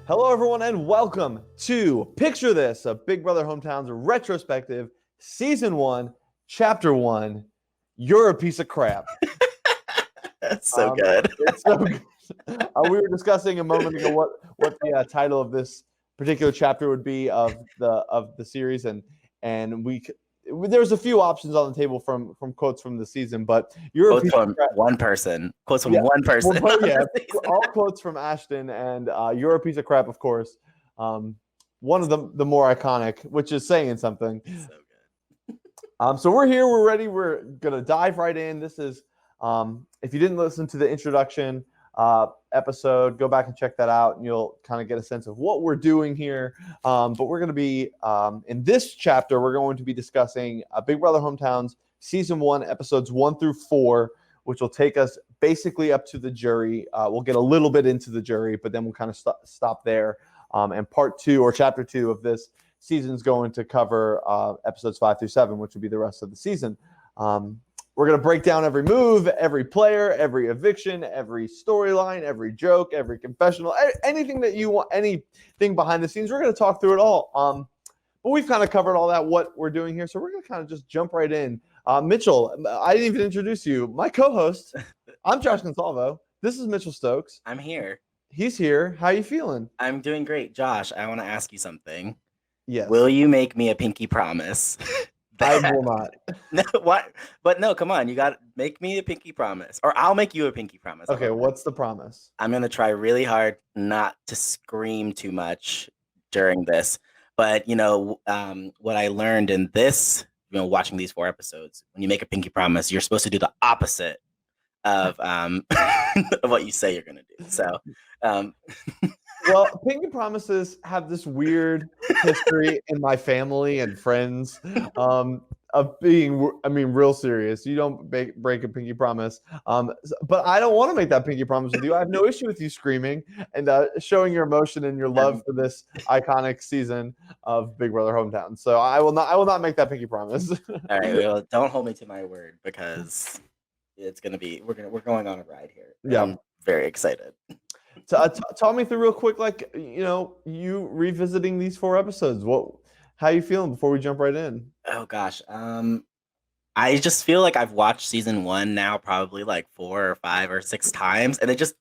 Hello, everyone, and welcome to Picture This, a Big Brother Hometowns retrospective, Season 1, Chapter 1. You're a piece of crap. That's so good. It's so good. We were discussing a moment ago what the title of this particular chapter would be of the series, and there's a few options on the table from quotes from the season, but you're a piece of crap. One person. Quotes from one person. Well, all quotes from Ashton, and you're a piece of crap, of course. One of the more iconic, which is saying something. So good. So we're here, we're ready, we're gonna dive right in. This is if you didn't listen to the introduction episode, go back and check that out, and you'll kind of get a sense of what we're doing here. But we're going to be in this chapter, we're going to be discussing Big Brother Hometowns Season 1, Episodes 1 through 4, which will take us basically up to the jury. We'll get a little bit into the jury, but then we'll kind of stop there. And part 2 or chapter 2 of this season is going to cover episodes 5 through 7, which will be the rest of the season. We're going to break down every move, every player, every eviction, every storyline, every joke, every confessional, anything that you want, anything behind the scenes. We're going to talk through it all. But we've kind of covered all that, what we're doing here. So we're going to kind of just jump right in. Mitchell, I didn't even introduce you. My co-host, I'm Josh Consalvo. This is Mitchell Stokes. I'm here. He's here. How you feeling? I'm doing great. Josh, I want to ask you something. Yes. Will you make me a pinky promise? I will not. No, what? But no, come on. You got to make me a pinky promise. Or I'll make you a pinky promise. Okay, what's the promise? I'm going to try really hard not to scream too much during this. But, what I learned in this, watching these 4 episodes, when you make a pinky promise, you're supposed to do the opposite of of what you say you're going to do. So, well, pinky promises have this weird history in my family and friends of being, real serious. You don't break a pinky promise. But I don't want to make that pinky promise with you. I have no issue with you screaming and showing your emotion and your love for this iconic season of Big Brother Hometown. So I will not make that pinky promise. All right, well, don't hold me to my word, because it's going to be, we're going on a ride here. Yeah. I'm very excited. Talk me through real quick, you revisiting these 4 episodes. How you feeling before we jump right in? Oh gosh, I just feel like I've watched season 1 now probably like 4 or 5 or 6 times, and it just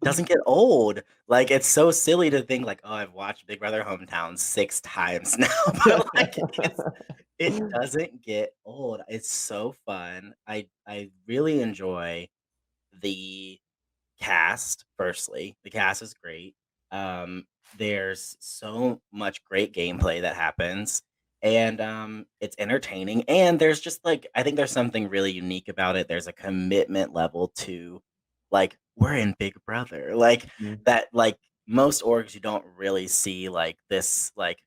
doesn't get old. Like, it's so silly to think like, oh, I've watched Big Brother Hometown 6 times now, but like it doesn't get old. It's so fun. I really enjoy the cast. Firstly, the cast is great. There's so much great gameplay that happens, and it's entertaining, and there's just like, I think there's something really unique about it. There's a commitment level to, like, we're in Big Brother, like that, like most orgs you don't really see like this, like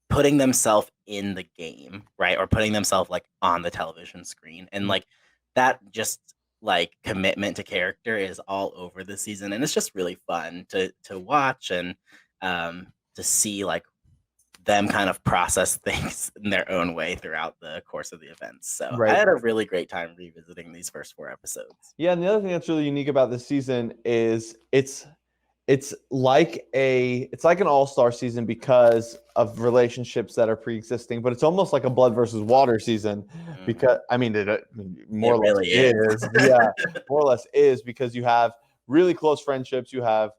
putting themselves in the game, right? Or putting themselves like on the television screen, and like that just like commitment to character is all over the season, and it's just really fun to watch, and to see like them kind of process things in their own way throughout the course of the events. So Right. I had a really great time revisiting these first 4 episodes. Yeah, and the other thing that's really unique about this season is it's like an all-star season because of relationships that are pre-existing, but it's almost like a blood versus water season, because it more or less is. Yeah, more or less is, because you have really close friendships, you have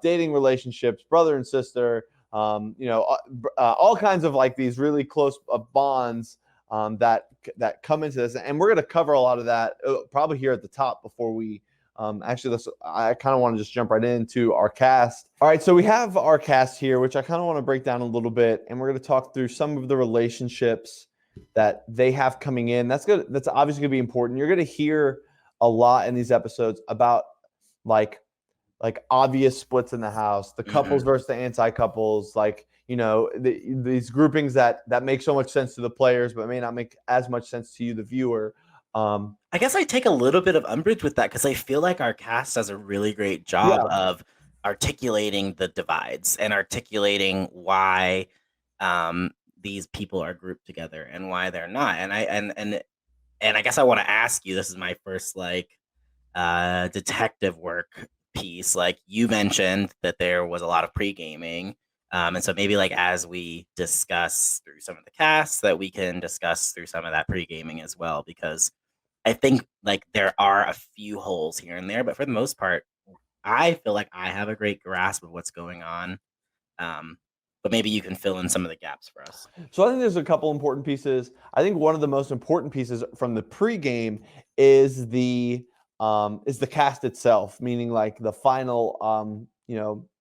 dating relationships, brother and sister, all kinds of like these really close bonds that come into this, and we're going to cover a lot of that probably here at the top before we. I kind of want to just jump right into our cast. All right, so we have our cast here, which I kind of want to break down a little bit, and we're going to talk through some of the relationships that they have coming in. That's good. That's obviously going to be important. You're going to hear a lot in these episodes about like obvious splits in the house, the couples versus the anti-couples, like, these groupings that make so much sense to the players, but may not make as much sense to you, the viewer. I guess I take a little bit of umbrage with that, because I feel like our cast does a really great job of articulating the divides and articulating why these people are grouped together and why they're not. And I guess I want to ask you, this is my first like detective work piece, like you mentioned that there was a lot of pre-gaming. And so maybe like as we discuss through some of the casts, that we can discuss through some of that pre-gaming as well, because I think like there are a few holes here and there, but for the most part, I feel like I have a great grasp of what's going on. But maybe you can fill in some of the gaps for us. So I think there's a couple important pieces. I think one of the most important pieces from the pregame is the cast itself, meaning like the final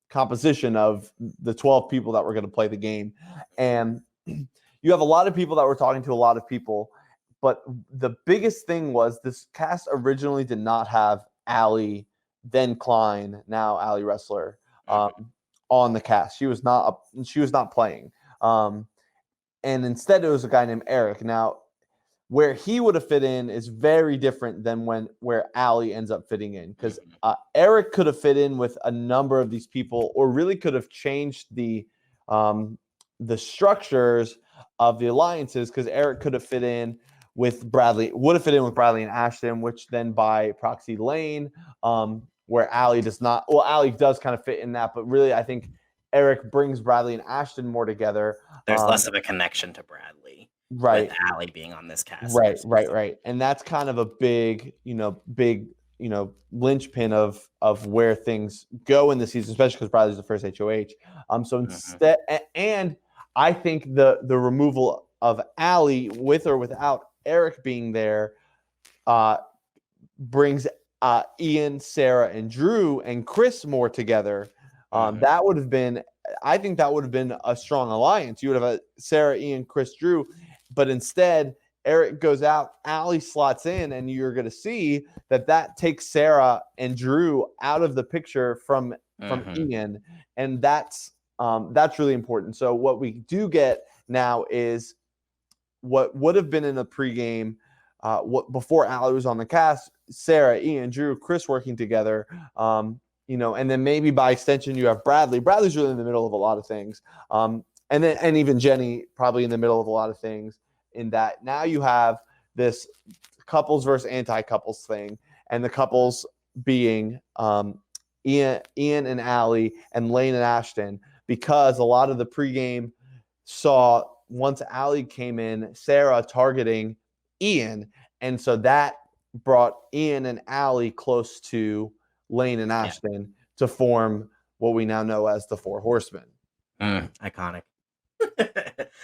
composition of the 12 people that were going to play the game. And you have a lot of people that were talking to a lot of people, but the biggest thing was this cast originally did not have Allie, then Klein, now Allie Wrestler, on the cast. She was not playing. And instead it was a guy named Eric. Now, where he would have fit in is very different than where Allie ends up fitting in, because Eric could have fit in with a number of these people, or really could have changed the structures of the alliances, because Eric could have fit in with Bradley, would have fit in with Bradley and Ashton, which then by proxy Lane, where Allie does not. Well, Allie does kind of fit in that, but really I think Eric brings Bradley and Ashton more together. There's less of a connection to Bradley, right? With Allie being on this cast, right. And that's kind of a big linchpin of where things go in the season, especially because Bradley's the first HOH. So instead, and I think the removal of Allie, with or without Eric being there, brings Ian, Sarah, and Drew and Chris more together. That would have been, I think that would have been a strong alliance. You would have a Sarah, Ian, Chris, Drew, but instead Eric goes out, Allie slots in, and you're going to see that takes Sarah and Drew out of the picture from Ian, and that's really important. So what we do get now is what would have been in the pregame, what before Allie was on the cast, Sarah, Ian, Drew, Chris working together. And then maybe by extension you have Bradley. Bradley's really in the middle of a lot of things, and even Jenny probably in the middle of a lot of things. In that now you have this couples versus anti-couples thing, and the couples being Ian and Allie and Lane and Ashton, because a lot of the pregame saw once Allie came in, Sarah targeting Ian, and so that brought Ian and Allie close to Lane and Ashton to form what we now know as the Four Horsemen. Iconic.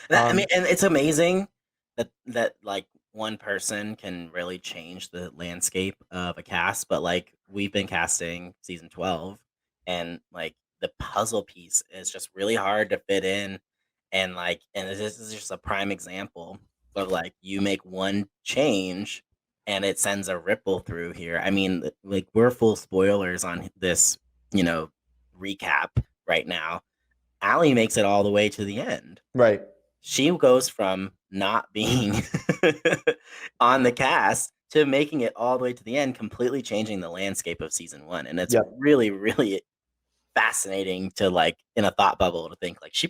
I mean, and it's amazing that like one person can really change the landscape of a cast, but like we've been casting season 12, and like the puzzle piece is just really hard to fit in, and this is just a prime example of like you make one change and it sends a ripple through here. I mean, like we're full spoilers on this, recap right now. Allie makes it all the way to the end. Right. She goes from not being on the cast to making it all the way to the end, completely changing the landscape of season 1. And it's really, really fascinating to like in a thought bubble to think like she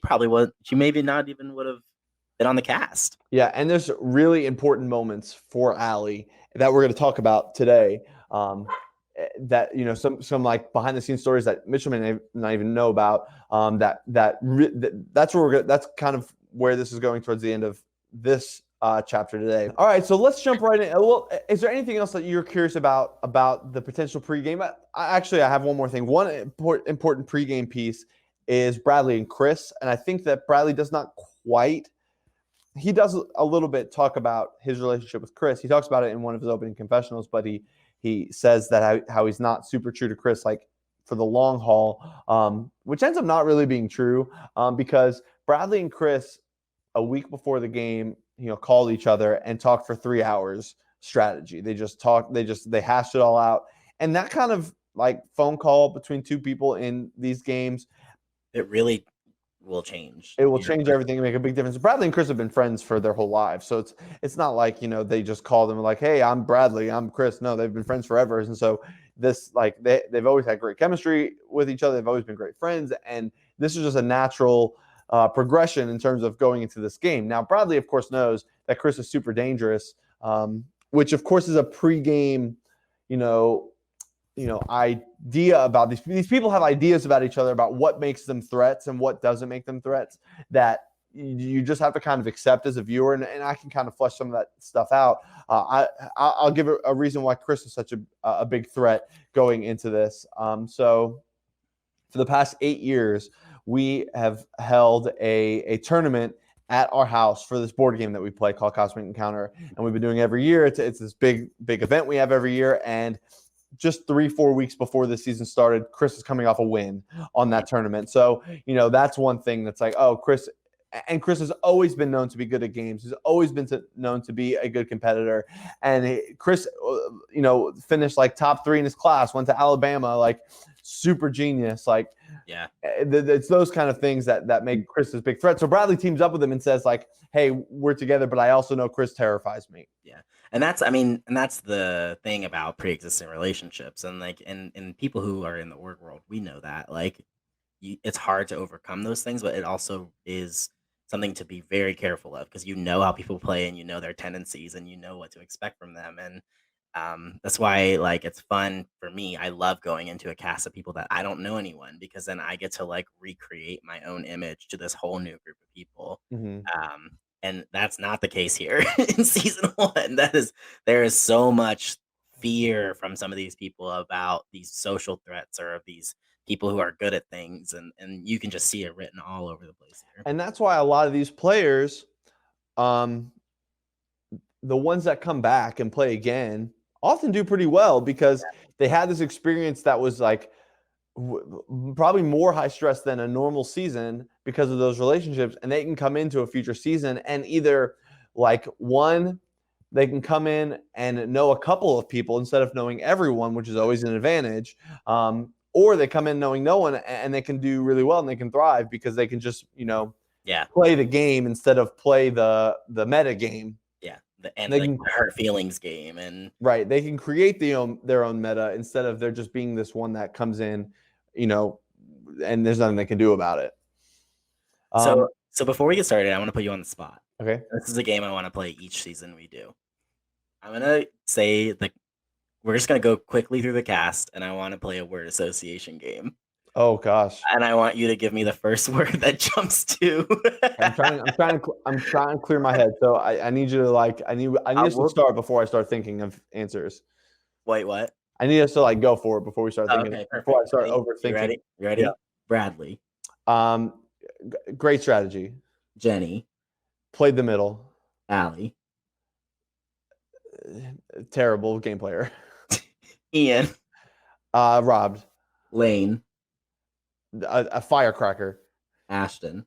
maybe not even would have been on the cast. Yeah. And there's really important moments for Allie that we're going to talk about today. That some like behind the scenes stories that Mitchell may not even know about. That's where that's kind of where this is going towards the end of this chapter today. All right, so let's jump right in. Well, is there anything else that you're curious about the potential pregame? I have one more thing. One important pregame piece is Bradley and Chris, and I think that Bradley does not quite. He does a little bit talk about his relationship with Chris. He talks about it in one of his opening confessionals, but he says that how he's not super true to Chris, like for the long haul, which ends up not really being true, because Bradley and Chris, a week before the game, called each other and talked for 3 hours strategy. They just talked, they hashed it all out. And that kind of like phone call between two people in these games, it really will change. It will change everything and make a big difference. Bradley and Chris have been friends for their whole lives. So it's not like, they just call them like, hey, I'm Bradley, I'm Chris. No, they've been friends forever. And so this, like, they've always had great chemistry with each other. They've always been great friends. And this is just a natural progression in terms of going into this game. Now, Bradley, of course, knows that Chris is super dangerous, which, of course, is a pregame, idea about these people have ideas about each other, about what makes them threats and what doesn't make them threats, that you just have to kind of accept as a viewer, and I can kind of flesh some of that stuff out. I'll give a reason why Chris is such a big threat going into this. So for the past 8 years, we have held a tournament at our house for this board game that we play called Cosmic Encounter, and we've been doing it every year. It's this big event we have every year, and just 3-4 weeks before the season started, Chris is coming off a win on that tournament. So, that's one thing that's like, oh, Chris has always been known to be good at games. He's always been known to be a good competitor. And Chris, finished like top 3 in his class, went to Alabama, like super genius. Like, yeah, it's those kind of things that make Chris this big threat. So Bradley teams up with him and says like, hey, we're together, but I also know Chris terrifies me. Yeah. And that's the thing about pre-existing relationships, and like, and people who are in the org world, we know that like it's hard to overcome those things, but it also is something to be very careful of, because how people play and their tendencies and what to expect from them. And that's why like it's fun for me. I love going into a cast of people that I don't know anyone, because then I get to like recreate my own image to this whole new group of people. And that's not the case here in season 1. There is so much fear from some of these people about these social threats or of these people who are good at things, and you can just see it written all over the place here. And that's why a lot of these players, the ones that come back and play again, often do pretty well, because they had this experience that was like probably more high stress than a normal season because of those relationships, and they can come into a future season and either like they can come in and know a couple of people instead of knowing everyone, which is always an advantage, or they come in knowing no one and they can do really well and they can thrive because they can just play the game instead of play the meta game. And the hurt feelings game, and right, they can create their own meta instead of there just being this one that comes in, and there's nothing they can do about it. So before we get started, I want to put you on the spot. Okay. This is a game I want to play each season we do. I'm gonna say we're just gonna go quickly through the cast, and I want to play a word association game. Oh gosh. And I want you to give me the first word that jumps to. I'm trying to clear my head. So I need you to I need us to start before I start thinking of answers. Wait, what? I need us to go for it before we start thinking. Okay, before I start overthinking. You ready? Yeah. Bradley. Great strategy. Jenny. Played the middle. Allie. Terrible game player. Ian. Robbed. Lane. A firecracker. Ashton.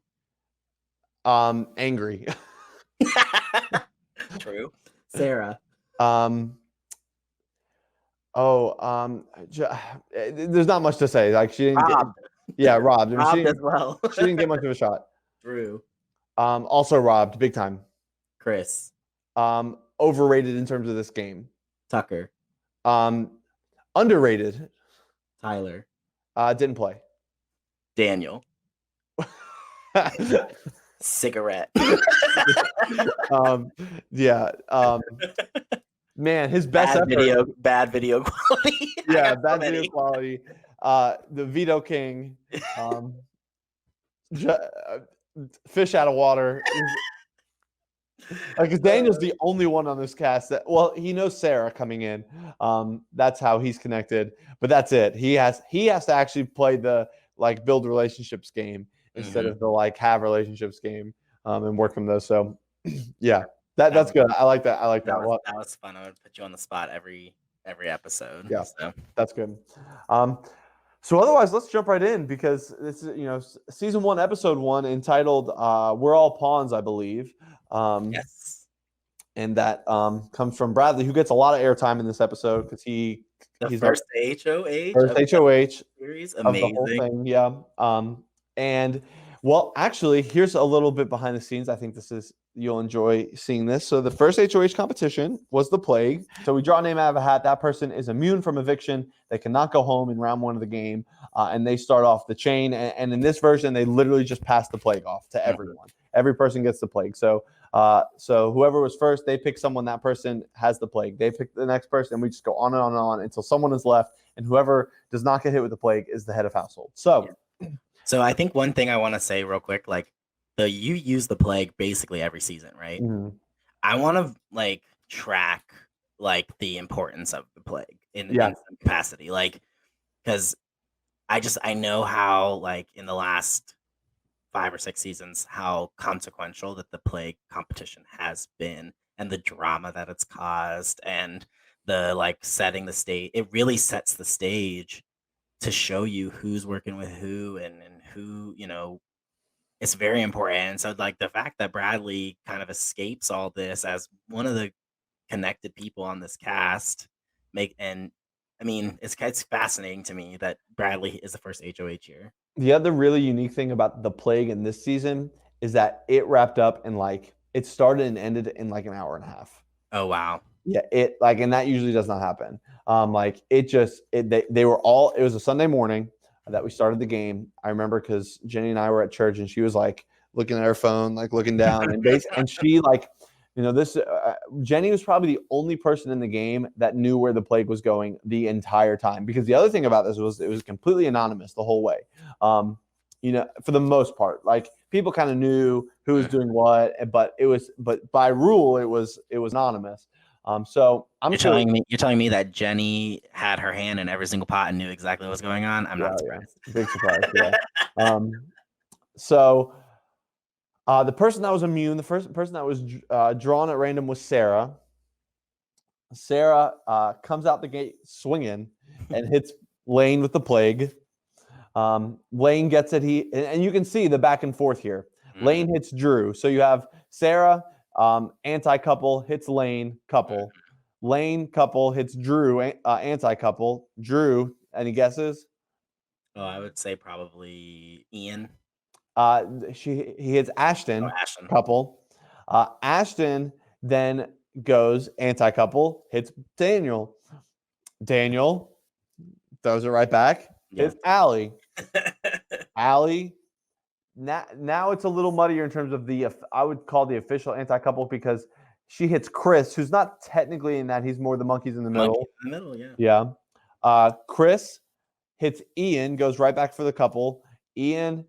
Angry. True. Sarah. There's not much to say. Like she didn't robbed. Robbed. Robbed as well. She didn't get much of a shot. Drew. Also robbed big time. Chris. Overrated in terms of this game. Tucker. Underrated. Tyler. Didn't play. Daniel. Cigarette. Man, his best bad video quality. Yeah, bad video quality. The Veto King. Fish out of water. Because Daniel's the only one on this cast that, he knows Sarah coming in. That's how he's connected, but that's it. He has to actually play the build relationships game instead of the have relationships game, and work from those. So yeah, that's good. I like that. That was fun. I would put you on the spot every episode. Yeah, so. That's good. So otherwise, let's jump right in, because this is season 1, episode 1, entitled "We're All Pawns," I believe. Yes. And that comes from Bradley, who gets a lot of airtime in this episode because he's first HOH series. Amazing. Of the whole thing, yeah. And actually, here's a little bit behind the scenes. I think you'll enjoy seeing this. So the first HOH competition was the plague. So we draw a name out of a hat. That person is immune from eviction. They cannot go home in round 1 of the game, and they start off the chain. And in this version, they literally just pass the plague off to everyone. Every person gets the plague. So So whoever was first, they pick someone. That person has the plague. They pick the next person, and we just go on and on and on until someone is left, and whoever does not get hit with the plague is the head of household. So, So I think one thing I want to say real quick, like you use the plague basically every season, right? I want to like track like the importance of the plague in some capacity, like because I know how like in the last 5 or 6 seasons how consequential that the plague competition has been, and the drama that it's caused, and the like setting the stage. It really sets the stage to show you who's working with who, and who, it's very important. And so like the fact that Bradley kind of escapes all this as one of the connected people on this cast it's fascinating to me that Bradley is the first HOH here. The other really unique thing about the plague in this season is that it wrapped up in like it started and ended in like an hour and a half. Oh wow. Yeah, and that usually does not happen. They were all, it was a Sunday morning that we started the game. I remember because Jenny and I were at church and she was like looking at her phone, like looking down, and she like, Jenny was probably the only person in the game that knew where the plague was going the entire time, because the other thing about this was it was completely anonymous the whole way. For the most part, like people kind of knew who was doing what, but by rule it was anonymous. So you're telling me that Jenny had her hand in every single pot and knew exactly what was going on. I'm not surprised. Yeah. Big surprise. Yeah. So the person that was immune, the first person that was drawn at random was Sarah. Sarah comes out the gate swinging and hits Lane with the plague. Lane gets it. And you can see the back and forth here. Lane hits Drew. So you have Sarah, anti-couple, hits Lane, couple. Lane, couple, hits Drew, anti-couple. Drew, any guesses? Oh, I would say probably Ian. He hits Ashton, couple. Ashton then goes anti-couple, hits Daniel. Daniel throws it right back. Hits Allie. Allie. Now it's a little muddier in terms of I would call the official anti-couple, because she hits Chris, who's not technically in that. He's more the monkeys in the middle. Yeah. Chris hits Ian, goes right back for the couple. Ian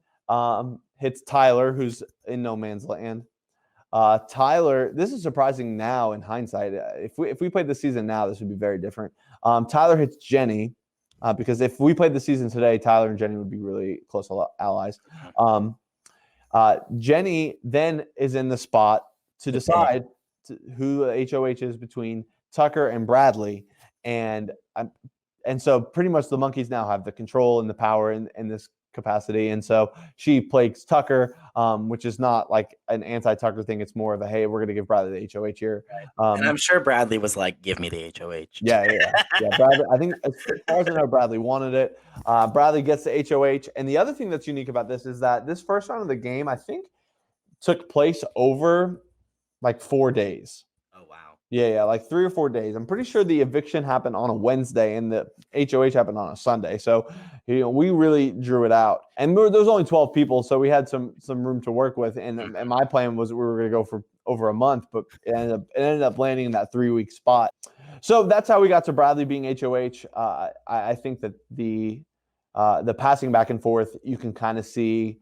hits Tyler, who's in no man's land. Tyler, this is surprising now in hindsight. If we played the season now, this would be very different. Tyler hits Jenny, because if we played the season today, Tyler and Jenny would be really close allies. Jenny then is in the spot to decide who the HOH is between Tucker and Bradley, and so pretty much the monkeys now have the control and the power in this capacity. And so she plagues Tucker, which is not like an anti-Tucker thing. It's more of a, hey, we're going to give Bradley the HOH here. And I'm sure Bradley was like, give me the HOH. Yeah. Bradley, I think as far as I know, Bradley wanted it. Bradley gets the HOH. And the other thing that's unique about this is that this first round of the game, I think, took place over like 4 days. Oh, wow. Yeah, like 3 or 4 days. I'm pretty sure the eviction happened on a Wednesday and the HOH happened on a Sunday. So, we really drew it out. And there was only 12 people, so we had some room to work with. And my plan was we were going to go for over a month, but it ended up landing in that 3-week spot. So that's how we got to Bradley being HOH. I think that the passing back and forth, you can kind of see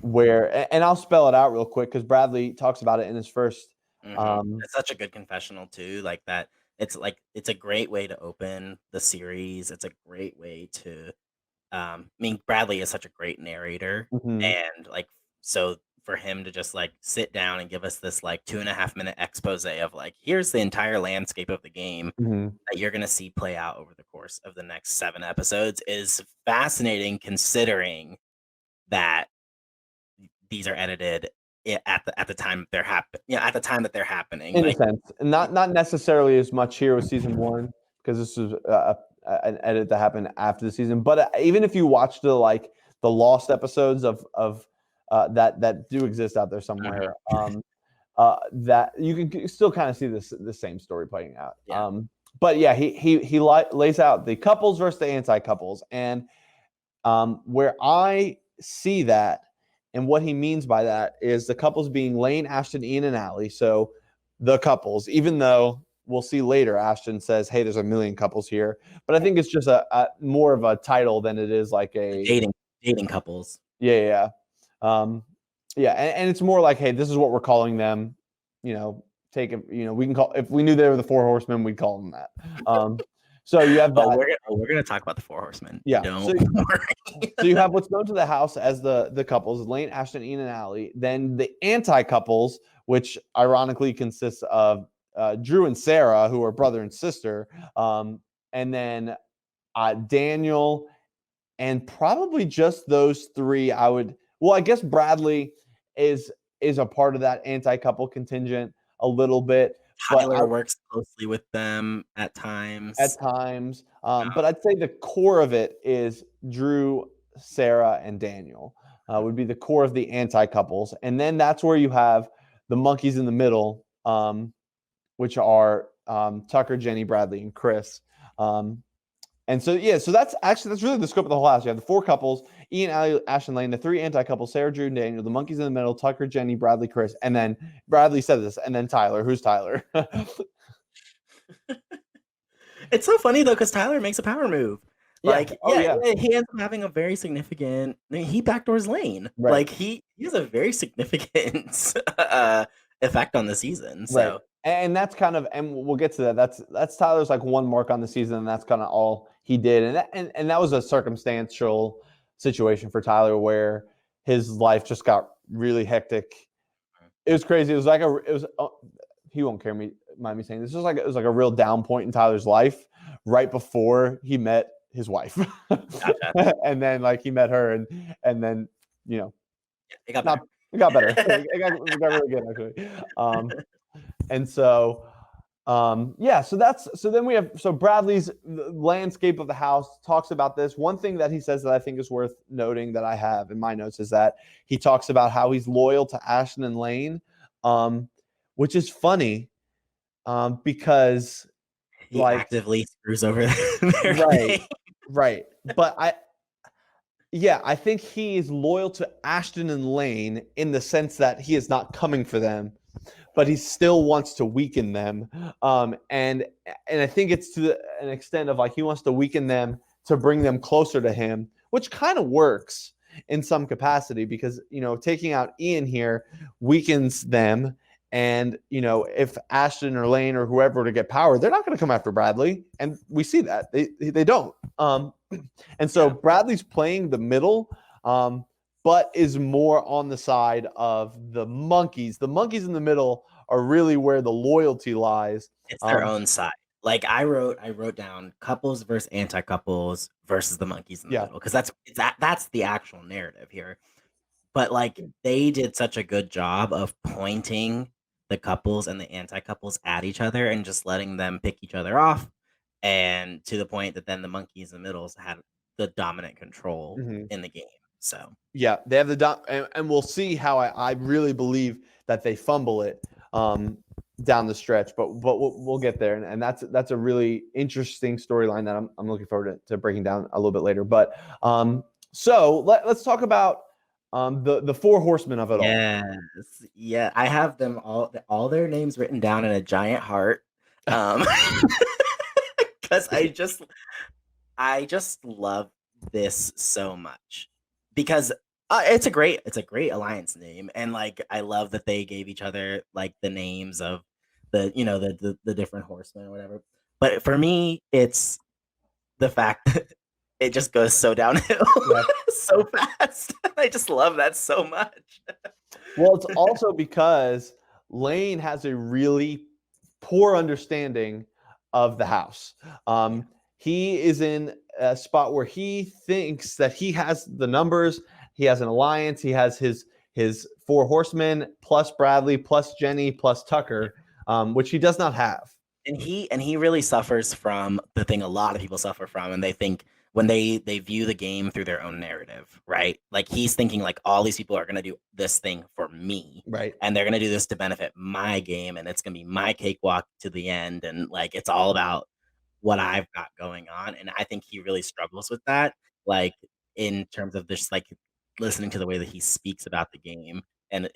where, and I'll spell it out real quick because Bradley talks about it in his first. It's such a good confessional too, like that. It's a great way to open the series. It's a great way to Bradley is such a great narrator, and like, so for him to just like sit down and give us this like 2.5-minute expose of like, here's the entire landscape of the game that you're going to see play out over the course of the next 7 episodes is fascinating, considering that these are edited at the time they're at the time that they're happening. In a sense, not necessarily as much here with season 1, because this was an edit that happened after the season. But even if you watch the lost episodes of that do exist out there somewhere, that you can still kind of see the same story playing out. Yeah. But yeah, he lays out the couples versus the anti-couples, and where I see that And what he means by that is the couples being Lane, Ashton, Ian, and Allie. So the couples, even though we'll see later, Ashton says, hey, there's a million couples here. But I think it's just a more of a title than it is like a dating couples. Yeah. And it's more like, hey, this is what we're calling them. Take it, we can call, if we knew they were the four horsemen, we'd call them that. So you have that. We're gonna talk about the four horsemen. Yeah. Don't worry. So you have what's known to the house as the couples, Lane, Ashton, Ian, and Allie. Then the anti-couples, which ironically consists of Drew and Sarah, who are brother and sister, and then Daniel, and probably just those three. I guess Bradley is a part of that anti-couple contingent a little bit. Tyler works closely with them at times. But I'd say the core of it is Drew, Sarah, and Daniel would be the core of the anti-couples. And then that's where you have the monkeys in the middle, which are Tucker, Jenny, Bradley, and Chris. And so that's really the scope of the whole house. You have the four couples, Ian, Allie, Ashton, Lane, the three anti-couples, Sarah, Drew, and Daniel, the monkeys in the middle, Tucker, Jenny, Bradley, Chris, and then Bradley said this, and then Tyler. Who's Tyler? It's so funny though, because Tyler makes a power move. He ends up having a very significant. He backdoors Lane. Right. Like he has a very significant effect on the season. So. Right. And that's kind of, and we'll get to that. That's Tyler's like one mark on the season, and that's kind of all he did. And that was a circumstantial situation for Tyler where his life just got really hectic. It was crazy. It was he won't mind me saying this. It was like a real down point in Tyler's life right before he met his wife. Gotcha. And then like he met her and then it got better. It got better. It got really good actually. And so, so then we have, Bradley's landscape of the house talks about this. One thing that he says that I think is worth noting that I have in my notes is that he talks about how he's loyal to Ashton and Lane, which is funny, because he actively screws over their right. But I think he is loyal to Ashton and Lane in the sense that he is not coming for them, but he still wants to weaken them. And I think it's to an extent of like he wants to weaken them to bring them closer to him, which kind of works in some capacity because, taking out Ian here weakens them. And, if Ashton or Lane or whoever to get power, they're not going to come after Bradley. And we see that. They don't. And so Bradley's playing the middle, but is more on the side of the monkeys. The monkeys in the middle are really where the loyalty lies. It's their own side. Like I wrote down couples versus anti-couples versus the monkeys in the middle because that's the actual narrative here. But like they did such a good job of pointing the couples and the anti-couples at each other and just letting them pick each other off, and to the point that then the monkeys in the middle had the dominant control in the game. So they have the and we'll see how I really believe that they fumble it down the stretch, but we'll get there, and that's a really interesting storyline that I'm looking forward to breaking down a little bit later. But so let's talk about the four horsemen of it all. I have them all their names written down in a giant heart, because I just love this so much because it's a great alliance name, and like I love that they gave each other like the names of the different horsemen or whatever. But for me, it's the fact that it just goes so downhill so fast. I just love that so much. Well, it's also because Lane has a really poor understanding of the house. He is in a spot where he thinks that he has the numbers. He has an alliance. He has his four horsemen plus Bradley plus Jenny plus Tucker, which he does not have. And he really suffers from the thing a lot of people suffer from, and they think when they view the game through their own narrative, right? Like he's thinking like all these people are going to do this thing for me, right? And they're going to do this to benefit my game, and it's going to be my cakewalk to the end, and like it's all about what I've got going on. And I think he really struggles with that, like in terms of this like listening to the way that he speaks about the game and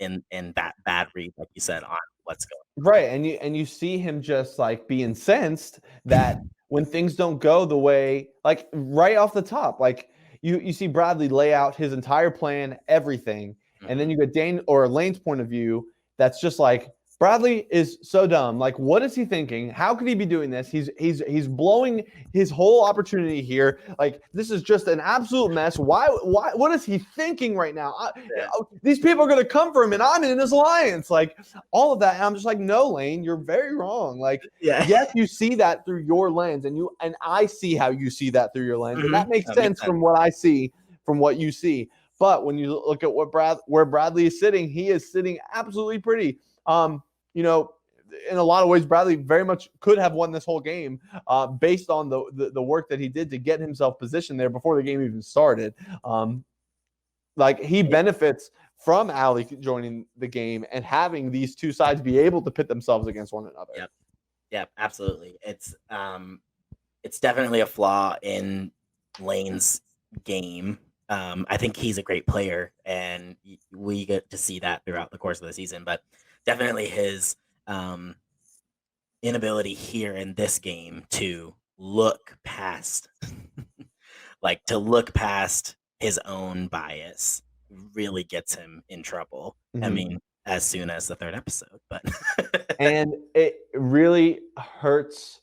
that bad read, like you said, on what's going Right, and you see him just like be incensed that when things don't go the way, like right off the top, like you see Bradley lay out his entire plan, everything, on. and then you get Dane or Lane's point of view that's just like Bradley is so dumb. Like, what is he thinking? How could he be doing this? He's blowing his whole opportunity here. Like, this is just an absolute mess. Why? What is he thinking right now? Yeah. These people are gonna come for him, and I'm in his alliance. Like, all of that. And I'm just like, no, Lane, you're very wrong. Like, Yeah. yes, you see that through your lens, and I see how you see that through your lens, and that makes That sense from what I see, from what you see. But when you look at where Bradley is sitting, he is sitting absolutely pretty. You know, in a lot of ways, Bradley very much could have won this whole game based on the work that he did to get himself positioned there before the game even started. Like he benefits from Allie joining the game and having these two sides be able to pit themselves against one another. Yep, absolutely. It's definitely a flaw in Lane's game. I think he's a great player, and we get to see that throughout the course of the season. But definitely his inability here in this game to look past, like to look past his own bias, really gets him in trouble. I mean, as soon as the third episode, but and it really hurts.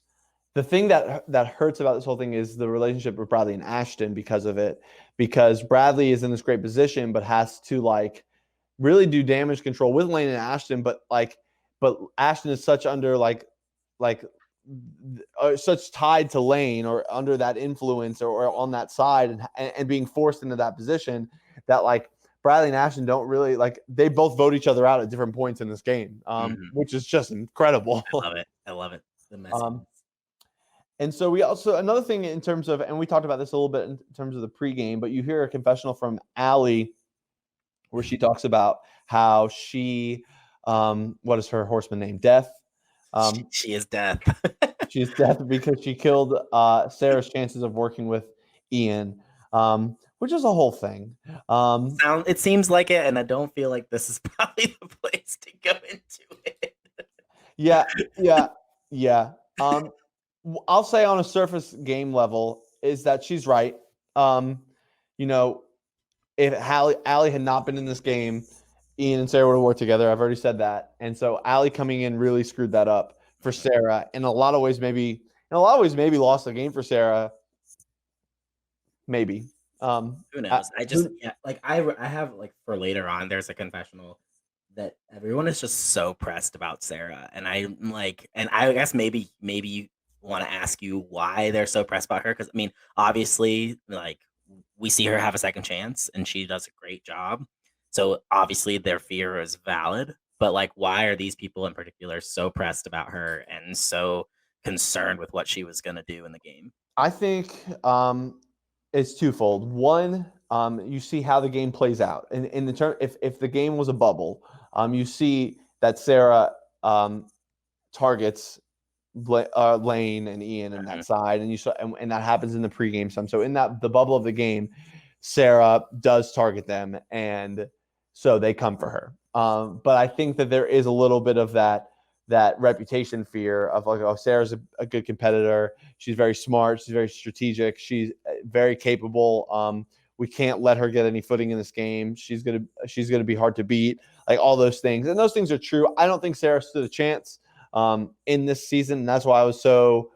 The thing that hurts about this whole thing is the relationship with Bradley and Ashton because of it. Because Bradley is in this great position, but has to like really do damage control with Lane and Ashton. But Ashton is such under such tied to Lane or under that influence or on that side and being forced into that position that like Bradley and Ashton don't really like. They both vote each other out at different points in this game, which is just incredible. I love it. The message. And so we also, another thing in terms of, and we talked about this a little bit in terms of the pregame, but you hear a confessional from Allie where she talks about how she, what is her horseman name? Death. She is Death. She's Death because she killed Sarah's chances of working with Ian, which is a whole thing. It seems like it, and I don't feel like this is probably the place to go into it. Yeah. I'll say on a surface game level is that she's right. You know, if Allie had not been in this game, Ian and Sarah would have worked together. I've already said that. And so Allie coming in really screwed that up for Sarah. In a lot of ways, maybe lost the game for Sarah. Maybe. Who knows? I have like for later on, there's a confessional that everyone is just so pressed about Sarah. And I'm like, and I guess maybe you want to ask you why they're so pressed about her. Cause I mean, obviously, like we see her have a second chance and she does a great job. So obviously their fear is valid, but like, why are these people in particular so pressed about her and so concerned with what she was going to do in the game? I think it's twofold. One, you see how the game plays out. In the term, if the game was a bubble, you see that Sarah targets Lane and Ian in that side, and you saw, and that happens in the pregame some. So in the bubble of the game, Sarah does target them, and so they come for her. But I think that there is a little bit of that reputation fear of like, oh, Sarah's a good competitor. She's very smart. She's very strategic. She's very capable. We can't let her get any footing in this game. She's gonna be hard to beat. Like all those things, and those things are true. I don't think Sarah stood a chance in this season, and that's why I was so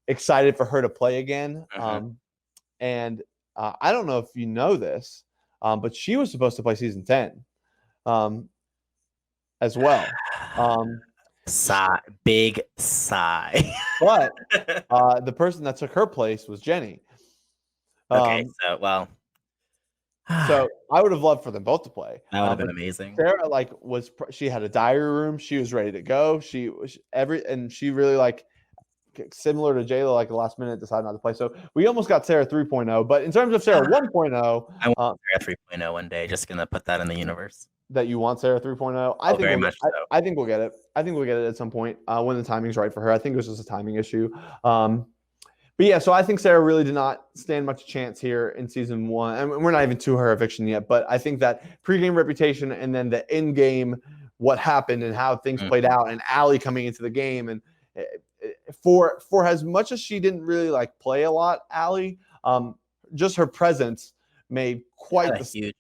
excited for her to play again. And I don't know if you know this, but she was supposed to play season 10 as well. Big sigh. But the person that took her place was Jenny. Okay, so I would have loved for them both to play. That would have been amazing. Sarah she had a diary room. She was ready to go. She really like similar to Jayla, like the last minute decided not to play. So we almost got Sarah 3.0. But in terms of Sarah 1.0, I want Sarah 3.0 one day. Just gonna put that in the universe. That you want Sarah 3.0. I think we'll get it. I think we'll get it at some point when the timing's right for her. I think it was just a timing issue. But But yeah, so I think Sarah really did not stand much chance here in season 1. And we're not even to her eviction yet, but I think that pregame reputation and then the in-game what happened and how things played out, and Allie coming into the game, and for as much as she didn't really like play a lot, Allie, just her presence made quite the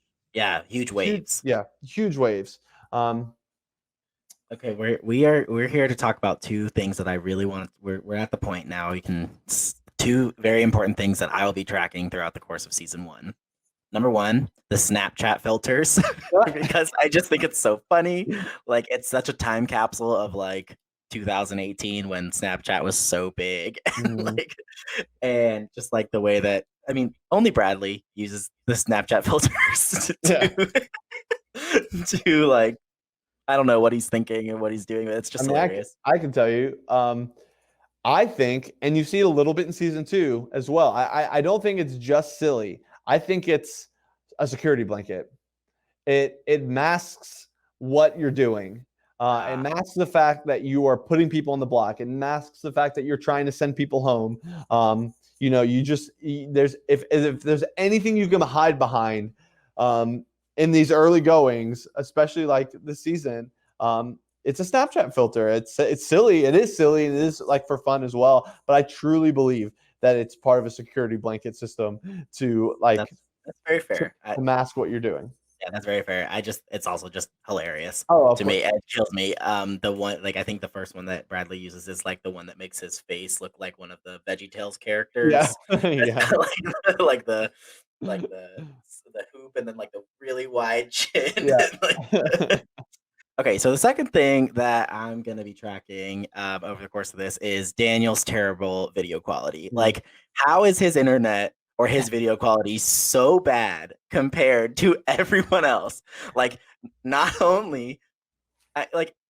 huge waves. Huge waves. Okay, we're here to talk about two things that I really want. We're at the point now. We can two very important things that I will be tracking throughout the course of season 1. Number 1, the Snapchat filters, because I just think it's so funny. Like, it's such a time capsule of like 2018 when Snapchat was so big, and just like the way that, I mean, only Bradley uses the Snapchat filters to like, I don't know what he's thinking and what he's doing, but it's just hilarious. I can tell you. I think, and you see it a little bit in season 2 as well. I don't think it's just silly. I think it's a security blanket. It masks what you're doing. It masks the fact that you are putting people on the block. It masks the fact that you're trying to send people home. If there's anything you can hide behind in these early goings, especially like this season, it's a Snapchat filter. It's silly. It is silly. And it is like for fun as well. But I truly believe that it's part of a security blanket system to like. That's very fair. To mask what you're doing. Yeah, that's very fair. It's also just hilarious to me. It kills me. The one, like, I think the first one that Bradley uses is like the one that makes his face look like one of the VeggieTales characters. Yeah, like the hoop and then like the really wide chin. Yeah. Okay, so the second thing that I'm gonna be tracking over the course of this is Daniel's terrible video quality. Like, how is his internet or his video quality so bad compared to everyone else? Like, not only,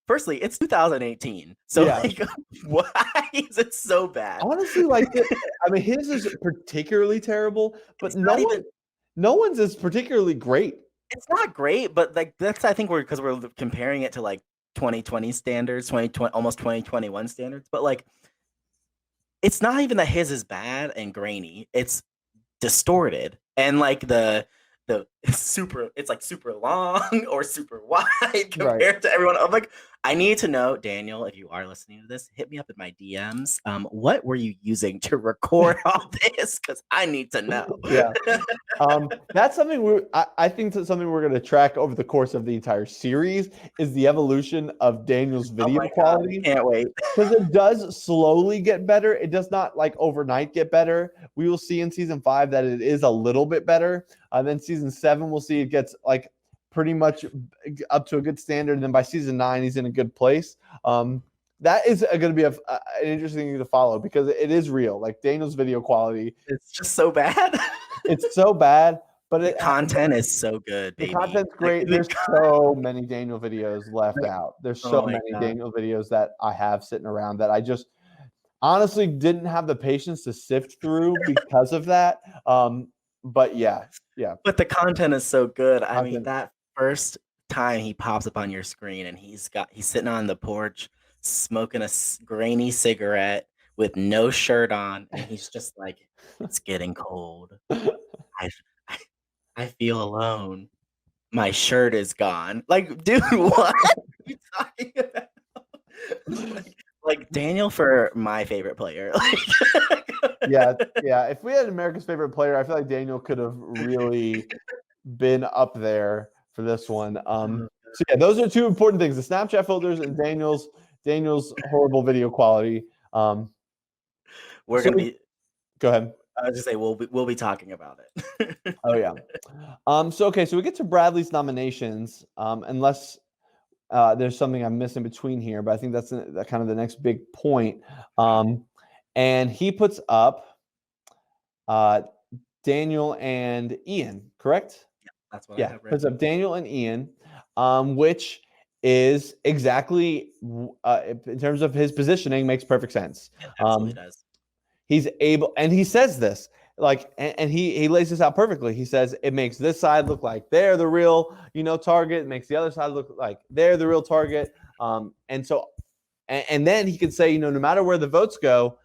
firstly, it's 2018, so like, why is it so bad? Honestly, like, I mean, his is particularly terrible, but no one's is particularly great. It's not great, but like that's, I think because we're comparing it to like 2020 standards, 2020, almost 2021 standards, but like it's not even that his is bad and grainy. It's distorted, and like it's like super long or super wide compared to everyone. I'm like, I need to know, Daniel, if you are listening to this, hit me up in my DMs. What were you using to record all this? Because I need to know. Yeah. That's something I think that's something we're going to track over the course of the entire series is the evolution of Daniel's video quality. Can't wait. Because it does slowly get better. It does not like overnight get better. We will see in season 5 that it is a little bit better. Then season 7, we'll see it gets like pretty much up to a good standard. And then by season 9, he's in a good place. That is going to be an interesting thing to follow because it is real. Like Daniel's video quality. It's just so bad. It's so bad. But the content is so good. The content's great. There's so many Daniel videos left out. There's so many Daniel videos that I have sitting around that I just honestly didn't have the patience to sift through because of that. But yeah. But the content is so good. I mean, that first time he pops up on your screen and he's sitting on the porch smoking a grainy cigarette with no shirt on, and he's just like, "It's getting cold. I feel alone. My shirt is gone." Like, dude, what are you talking about? Like Daniel for my favorite player. Yeah. If we had America's favorite player, I feel like Daniel could have really been up there for this one. So yeah, those are two important things: the Snapchat filters and Daniel's horrible video quality. We're gonna be. Go ahead. I was just say we'll be talking about it. Oh yeah. So we get to Bradley's nominations. Unless there's something I'm missing between here, but I think that's kind of the next big point. And he puts up Daniel and Ian, correct? Yeah, that's what I have. Puts up Daniel and Ian, which is exactly in terms of his positioning makes perfect sense. It absolutely does. He's able, and he says this, like, and he lays this out perfectly. He says it makes this side look like they're the real, target. It makes the other side look like they're the real target. And then he could say, no matter where the votes go,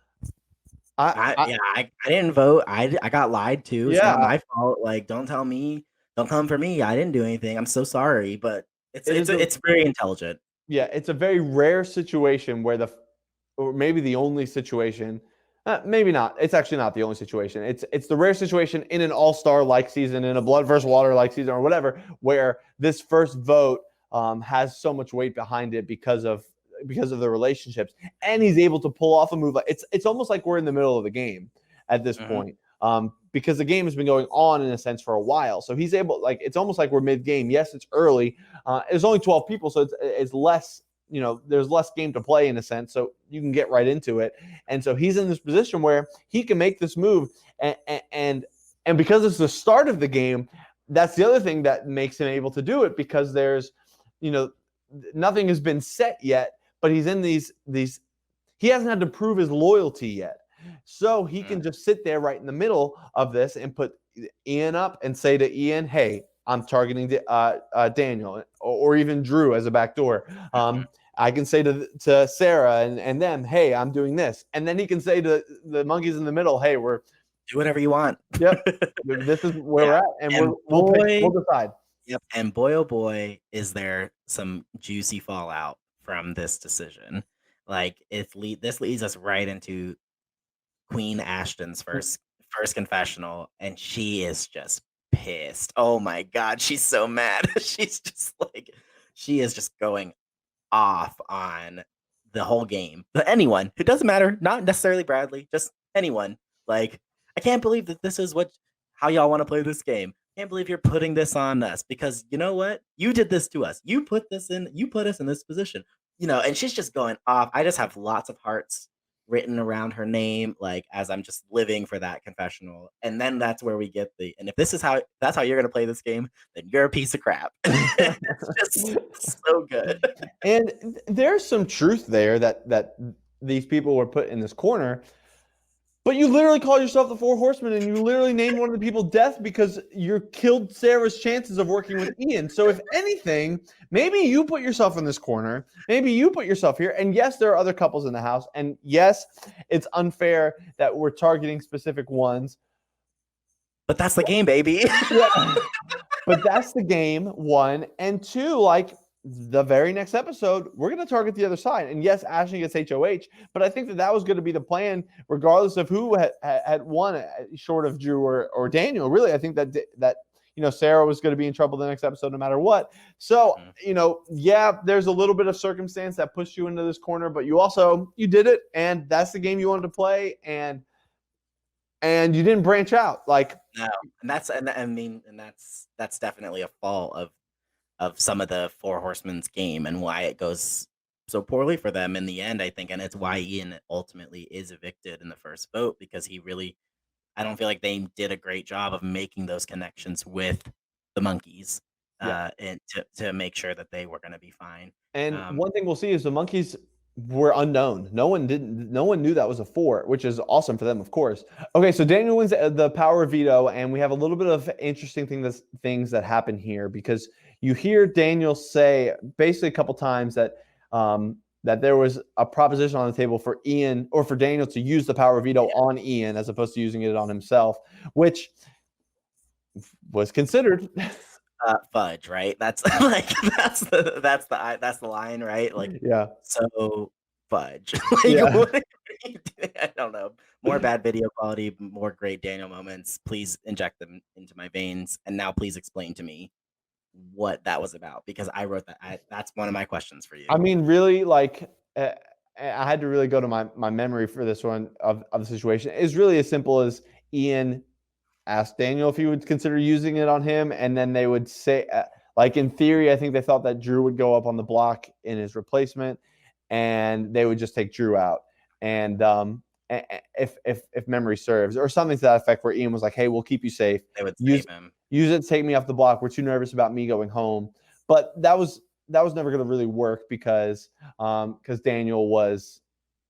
I I didn't vote. I got lied to. It's not yeah, my fault. Like, don't tell me. Don't come for me. I didn't do anything. I'm so sorry, but it is a it's very intelligent. yeah, it's a very rare situation where or maybe the only situation. Maybe not. It's actually not the only situation. It's the rare situation in an all-star like season, in a blood versus water like season, or whatever, where this first vote has so much weight behind it because of the relationships, and he's able to pull off a move. Like it's almost like we're in the middle of the game at this point, because the game has been going on in a sense for a while. So he's able, like, it's almost like we're mid-game. Yes, it's early. There's only 12 people, so it's less. There's less game to play in a sense, so you can get right into it. And so he's in this position where he can make this move, and because it's the start of the game, that's the other thing that makes him able to do it, because there's, nothing has been set yet, but he's in these he hasn't had to prove his loyalty yet. So he can just sit there right in the middle of this and put Ian up and say to Ian, hey, I'm targeting Daniel, or even Drew as a backdoor. I can say to Sarah and them, hey, I'm doing this. And then he can say to the monkeys in the middle, hey, we're Do whatever you want. Yep, this is where we're at, and we'll decide. Yep, and boy, oh boy, is there some juicy fallout from this decision. Like, this leads us right into Queen Ashton's first confessional, and she is just pissed. Oh my god, she's so mad. She is just going off on the whole game. But anyone, it doesn't matter, not necessarily Bradley, just anyone. Like, I can't believe that this is how y'all want to play this game. Can't believe you're putting this on us, because you know what? You did this to us. You put us in this position. And she's just going off. I just have lots of hearts written around her name, like, as I'm just living for that confessional. And then that's where we get and if that's how you're gonna play this game, then you're a piece of crap. It's just so good. And there's some truth there that these people were put in this corner. But you literally call yourself the Four Horsemen, and you literally named one of the people death because you killed Sarah's chances of working with Ian. So if anything, maybe you put yourself in this corner. Maybe you put yourself here. And yes, there are other couples in the house. And yes, it's unfair that we're targeting specific ones. But that's the game, baby. Yeah. But that's the game, one. And two, like, the very next episode, we're going to target the other side. And yes, Ashton gets HOH, but I think that was going to be the plan, regardless of who had won, short of Drew or Daniel. Really, I think that Sarah was going to be in trouble the next episode no matter what. So, yeah, there's a little bit of circumstance that pushed you into this corner, but you did it, and that's the game you wanted to play, and you didn't branch out. Like, no, and that's definitely a fault of some of the Four Horsemen's game, and why it goes so poorly for them in the end, I think. And it's why Ian ultimately is evicted in the first vote, because I don't feel like they did a great job of making those connections with the monkeys, and to make sure that they were going to be fine. And one thing we'll see is the monkeys were unknown. No one knew that was a 4, which is awesome for them, of course. Okay, so Daniel wins the power veto, and we have a little bit of interesting things that happen here, because you hear Daniel say basically a couple times that that there was a proposition on the table for Ian, or for Daniel, to use the power veto on Ian as opposed to using it on himself, which was considered. Fudge, right? That's like that's the line, right? Like, yeah. So fudge. Yeah. I don't know. More bad video quality, more great Daniel moments. Please inject them into my veins, and now please explain to me what that was about, because I wrote that. That's one of my questions for you. I mean, really, like, I had to really go to my memory for this one of the situation. It's really as simple as Ian asked Daniel if he would consider using it on him, and then they would say, like, in theory, I think they thought that Drew would go up on the block in his replacement, and they would just take Drew out. And if memory serves, or something to that effect, where Ian was like, "Hey, we'll keep you safe. They would save him. Use it to take me off the block. We're too nervous about me going home." But that was never going to really work, because Daniel was,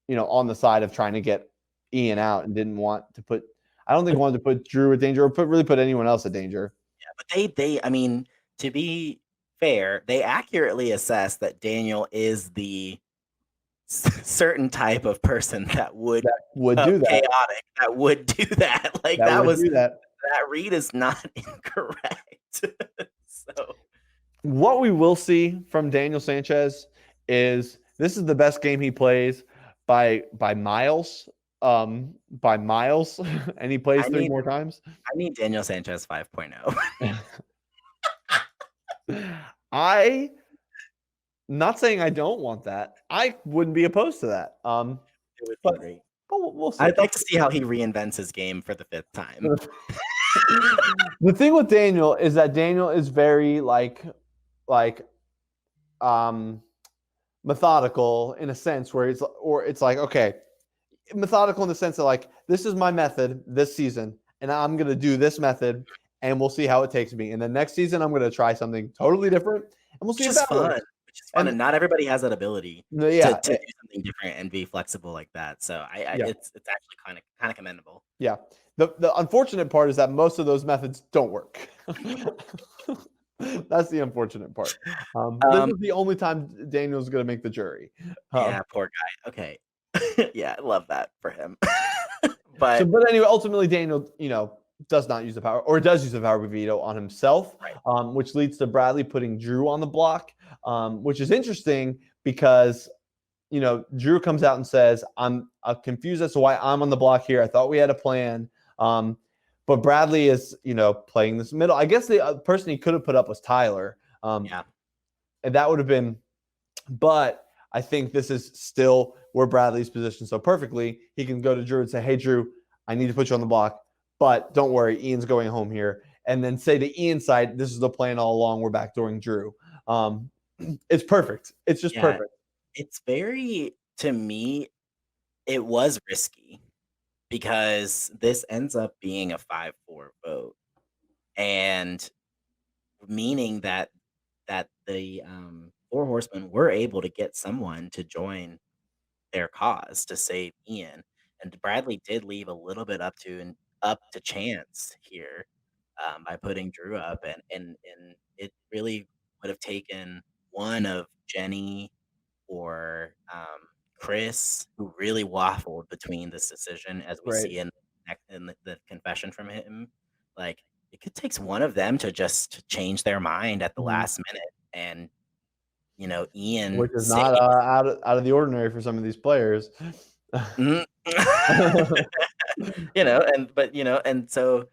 on the side of trying to get Ian out, and didn't want to put. I don't think he wanted to put Drew at danger, or put anyone else at danger. Yeah, but I mean, to be fair, they accurately assess that Daniel is the certain type of person that would That would do that. chaotic, that would do that. Like That would do that. that read is not incorrect. So What we will see from Daniel Sanchez is this is the best game he plays by miles. By miles, and he plays three more times. I need Daniel Sanchez 5.0. I not saying I don't want that. I wouldn't be opposed to that. It would be great. But we'll see. I'd like to see how he reinvents his game for the 5th time. The thing with Daniel is that Daniel is very methodical in a sense where it's like, okay, methodical in the sense that like, this is my method this season and I'm going to do this method and we'll see how it takes me. And then next season, I'm going to try something totally different and we'll see if that works. Which is fun. And not everybody has that ability to do something different and be flexible like that. So it's actually kind of commendable. Yeah. The unfortunate part is that most of those methods don't work. That's the unfortunate part. This is the only time Daniel's going to make the jury. Yeah, poor guy. Okay. Yeah, I love that for him. But anyway, ultimately, Daniel, does not use the power, or does use the power of veto on himself, right. Which leads to Bradley putting Drew on the block, which is interesting because, Drew comes out and says, I'm confused as to why I'm on the block here. I thought we had a plan. But Bradley is, playing this middle. I guess the person he could have put up was Tyler. Yeah. And that would have been, but I think this is still where Bradley's positioned so perfectly. He can go to Drew and say, hey, Drew, I need to put you on the block, but don't worry, Ian's going home here. And then say to Ian's side, this is the plan all along. We're backdooring Drew. It's perfect. It's just perfect. It's very, to me, it was risky because this ends up being a 5-4 vote, and meaning that the 4 horsemen were able to get someone to join their cause to save Ian, and Bradley did leave a little bit up to chance here by putting Drew up, and it really would have taken one of Jenny or Chris, who really waffled between this decision, as we see in the confession from him. Like, it could take one of them to just change their mind at the last minute, and Ian, which is not out of the ordinary for some of these players. And so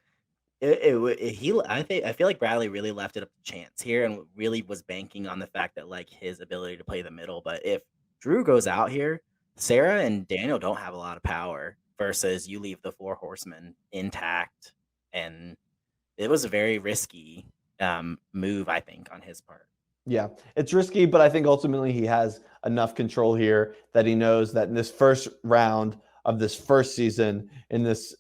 I feel like Bradley really left it up to chance here and really was banking on the fact that like his ability to play the middle. But if Drew goes out here, Sarah and Daniel don't have a lot of power versus you leave the 4 horsemen intact, and it was a very risky move, I think, on his part. Yeah, it's risky, but I think ultimately he has enough control here that he knows that in this first round of this first season, in this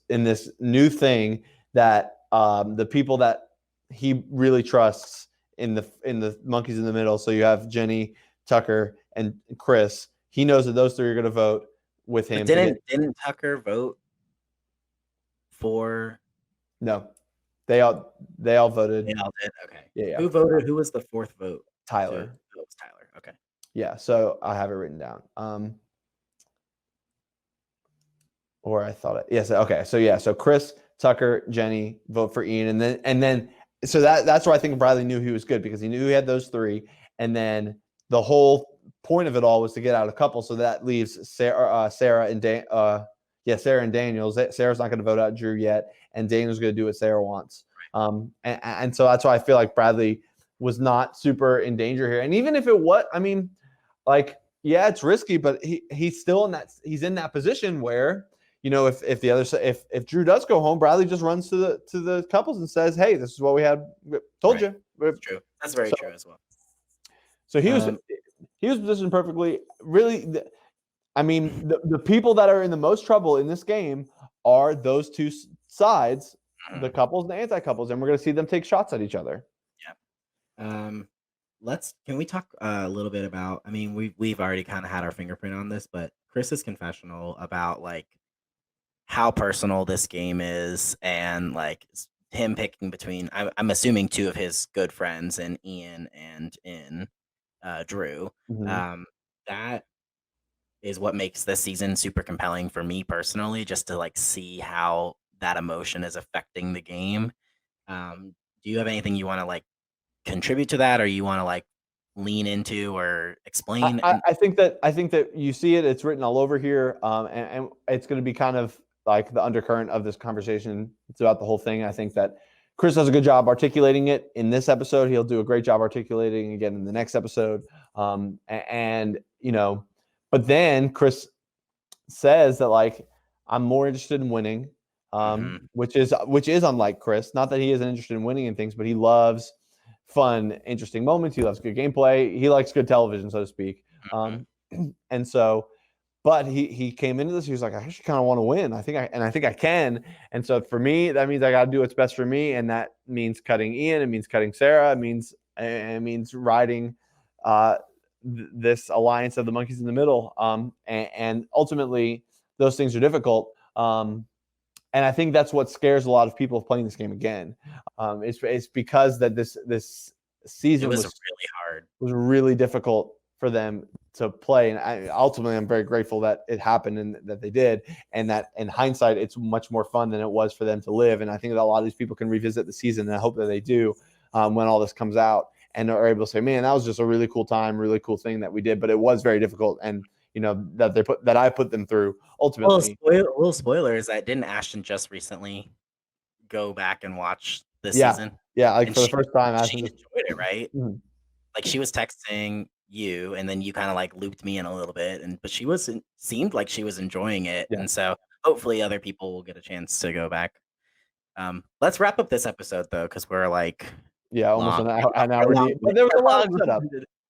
new thing, that the people that he really trusts in the monkeys in the middle. So you have Jenny, Tucker, and Chris. He knows that those 3 are going to vote with him. Didn't Tucker vote for? No, they all voted. They all did. Okay. Yeah. Who voted? Who was the 4th vote? Tyler. It was Tyler. Okay. Yeah. So I have it written down. Or I thought it. Yes. Okay. So yeah. So Chris, Tucker, Jenny vote for Ian, and then so that's where I think Bradley knew he was good, because he knew he had those 3, and then the whole point of it all was to get out a couple. So that leaves Sarah and Sarah and Daniel. Sarah's not going to vote out Drew yet, and Daniel's going to do what Sarah wants. And so that's why I feel like Bradley was not super in danger here. And even if it was, I mean, like, yeah, it's risky, but he's still he's in that position where, if the other if Drew does go home, Bradley just runs to the couples and says, "Hey, this is what we had told you." That's true. That's very true as well. So he was positioned perfectly. Really, I mean, the people that are in the most trouble in this game are those 2 sides, the couples and the anti-couples, and we're going to see them take shots at each other. Yeah. Can we talk a little bit about? I mean, we've already kind of had our fingerprint on this, but Chris's confessional about like how personal this game is, and like him picking between, I'm assuming 2 of his good friends, in Ian and in Drew. Mm-hmm. That is what makes this season super compelling for me personally, just to like see how that emotion is affecting the game. Do you have anything you want to like contribute to that, or you want to like lean into or explain? I think that you see it. It's written all over here, and it's going to be kind of like the undercurrent of this conversation. It's about the whole thing. I think that Chris does a good job articulating it in this episode. He'll do a great job articulating again in the next episode. And you know, but then Chris says that like I'm more interested in winning, which is unlike Chris. Not that he isn't interested in winning and things, but he loves fun, interesting moments. He loves good gameplay. He likes good television, so to speak. And so, but he came into this. He was like, I actually kind of want to win. I think I can. And so for me, that means I got to do what's best for me, and that means cutting Ian. It means cutting Sarah. It means riding this alliance of the monkeys in the middle. And ultimately, those things are difficult. And I think that's what scares a lot of people playing this game again. It's because that this season was really hard. Was really difficult for them to play, and ultimately, I'm very grateful that it happened and that they did, and that in hindsight, it's much more fun than it was for them to live. And I think that a lot of these people can revisit the season, and I hope that they do when all this comes out, and are able to say, "Man, that was just a really cool time, really cool thing that we did." But it was very difficult, and you know that I put them through ultimately. Little spoilers that didn't Ashton just recently go back and watch this season? Yeah, like and for the first time, she enjoyed it, right? Mm-hmm. Like she was texting you, and then you kind of like looped me in a little bit, but she seemed like she was enjoying it, and so hopefully other people will get a chance to go back. Let's wrap up this episode though, because we're like almost an hour deep. But there was a lot of setup.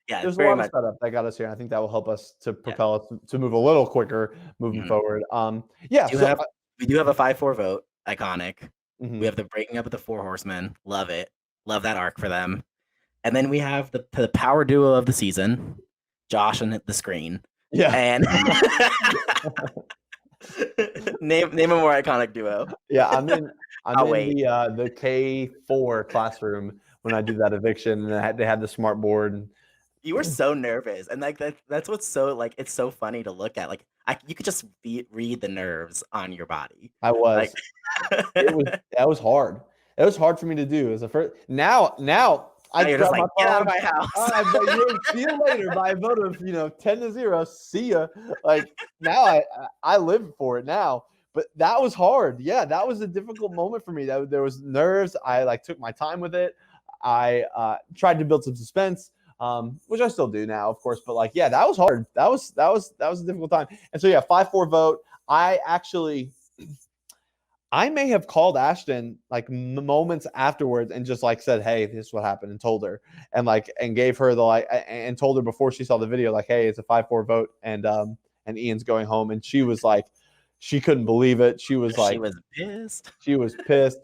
Yeah, there's a lot of setup that got us here. I think that will help us to propel us to move a little quicker moving forward. We do have a 5-4 vote. Iconic. We have the breaking up of the Four Horsemen. Love it. Love that arc for them. And then we have the power duo of the season, Josh and the screen. Yeah. And name a more iconic duo. Yeah, I'm in the K4 classroom when I did that eviction, and they had the smart board. And you were so nervous, and like that's what's so like it's so funny to look at. Like you could just read the nerves on your body. I was. That was hard. It was hard for me to do as a first. Now you're just like, get out of my house. See you later by a vote of 10-0. See ya. Like now I live for it now. But that was hard. Yeah, that was a difficult moment for me. There was nerves. I like took my time with it. I tried to build some suspense, which I still do now, of course. But like, yeah, that was hard. That was a difficult time. And so yeah, 5-4 vote. I may have called Ashton like moments afterwards and just like said, "Hey, this is what happened," and told her, and gave her the and told her before she saw the video, like, "Hey, it's a 5-4 vote, and Ian's going home," and she was like, she couldn't believe it. She was like, she was pissed. She was pissed.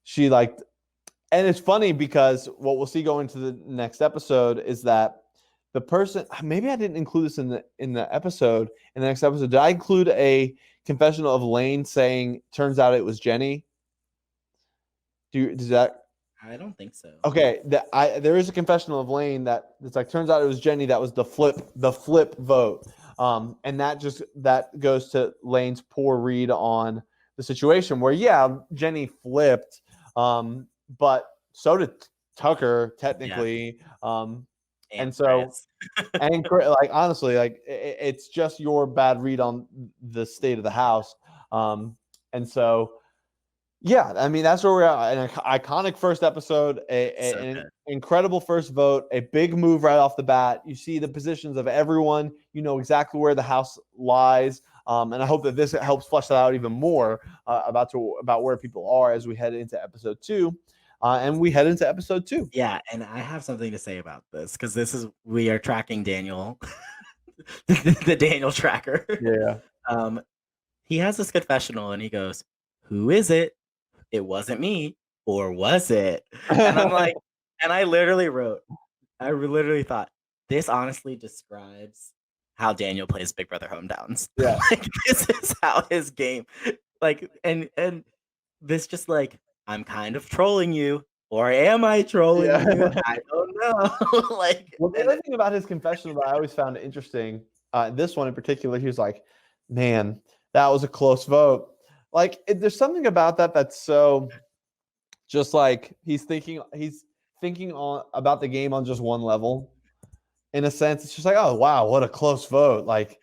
She like, and it's funny because what we'll see going to the next episode is that the person, maybe I didn't include this in the episode, in the next episode. Did I include a confessional of Lane saying, turns out it was Jenny? Does that? I don't think so. Okay, there is a confessional of Lane that it's like, turns out it was Jenny that was the flip vote. And that goes to Lane's poor read on the situation where, yeah, Jenny flipped, but so did Tucker technically. And so, and like, honestly, like it's just your bad read on the state of the house. And so, yeah, I mean, that's where we're at. An iconic first episode, an incredible first vote, a big move right off the bat. You see the positions of everyone. You know exactly where the house lies. And I hope that this helps flesh that out even more about where people are as we head into episode 2. And we head into episode 2. Yeah, and I have something to say about this because we are tracking Daniel, the Daniel tracker. Yeah. He has this confessional and he goes, "Who is it? It wasn't me, or was it?" And I'm like, and I literally thought, this honestly describes how Daniel plays Big Brother Hometowns. Yeah. Like, this is how his game, like, and this just like, I'm kind of trolling you, or am I trolling you? I don't know. Like, well, the other thing about his confessional that I always found interesting this one in particular, he was like, "Man, that was a close vote." Like, there's something about that that's so just like he's thinking on about the game on just one level. In a sense, it's just like, "Oh wow, what a close vote!" Like,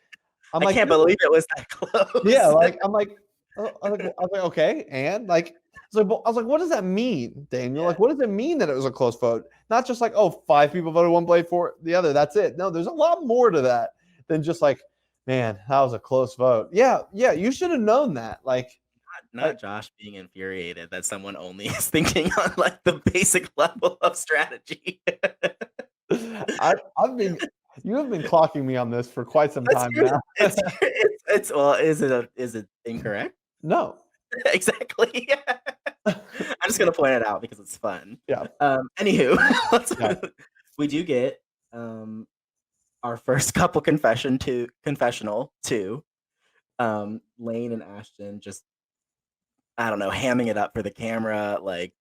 I'm I like, can't believe it was that close. yeah, like I'm like, I was like, okay, and like, I was like, what does that mean, Daniel? Yeah. Like, what does it mean that it was a close vote? Not just like, oh, 5 people voted one way for the other. That's it. No, there's a lot more to that than just like, man, that was a close vote. Yeah, you should have known that. Like, Not Josh being infuriated that someone only is thinking on like the basic level of strategy. you have been clocking me on this for quite some That's time true. now. It's well, is it incorrect? No. Exactly. I'm just gonna point it out because it's fun. Yeah. Anywho, Yeah. we do get our first couple confessional to Lane and Ashton just, I don't know, hamming it up for the camera, like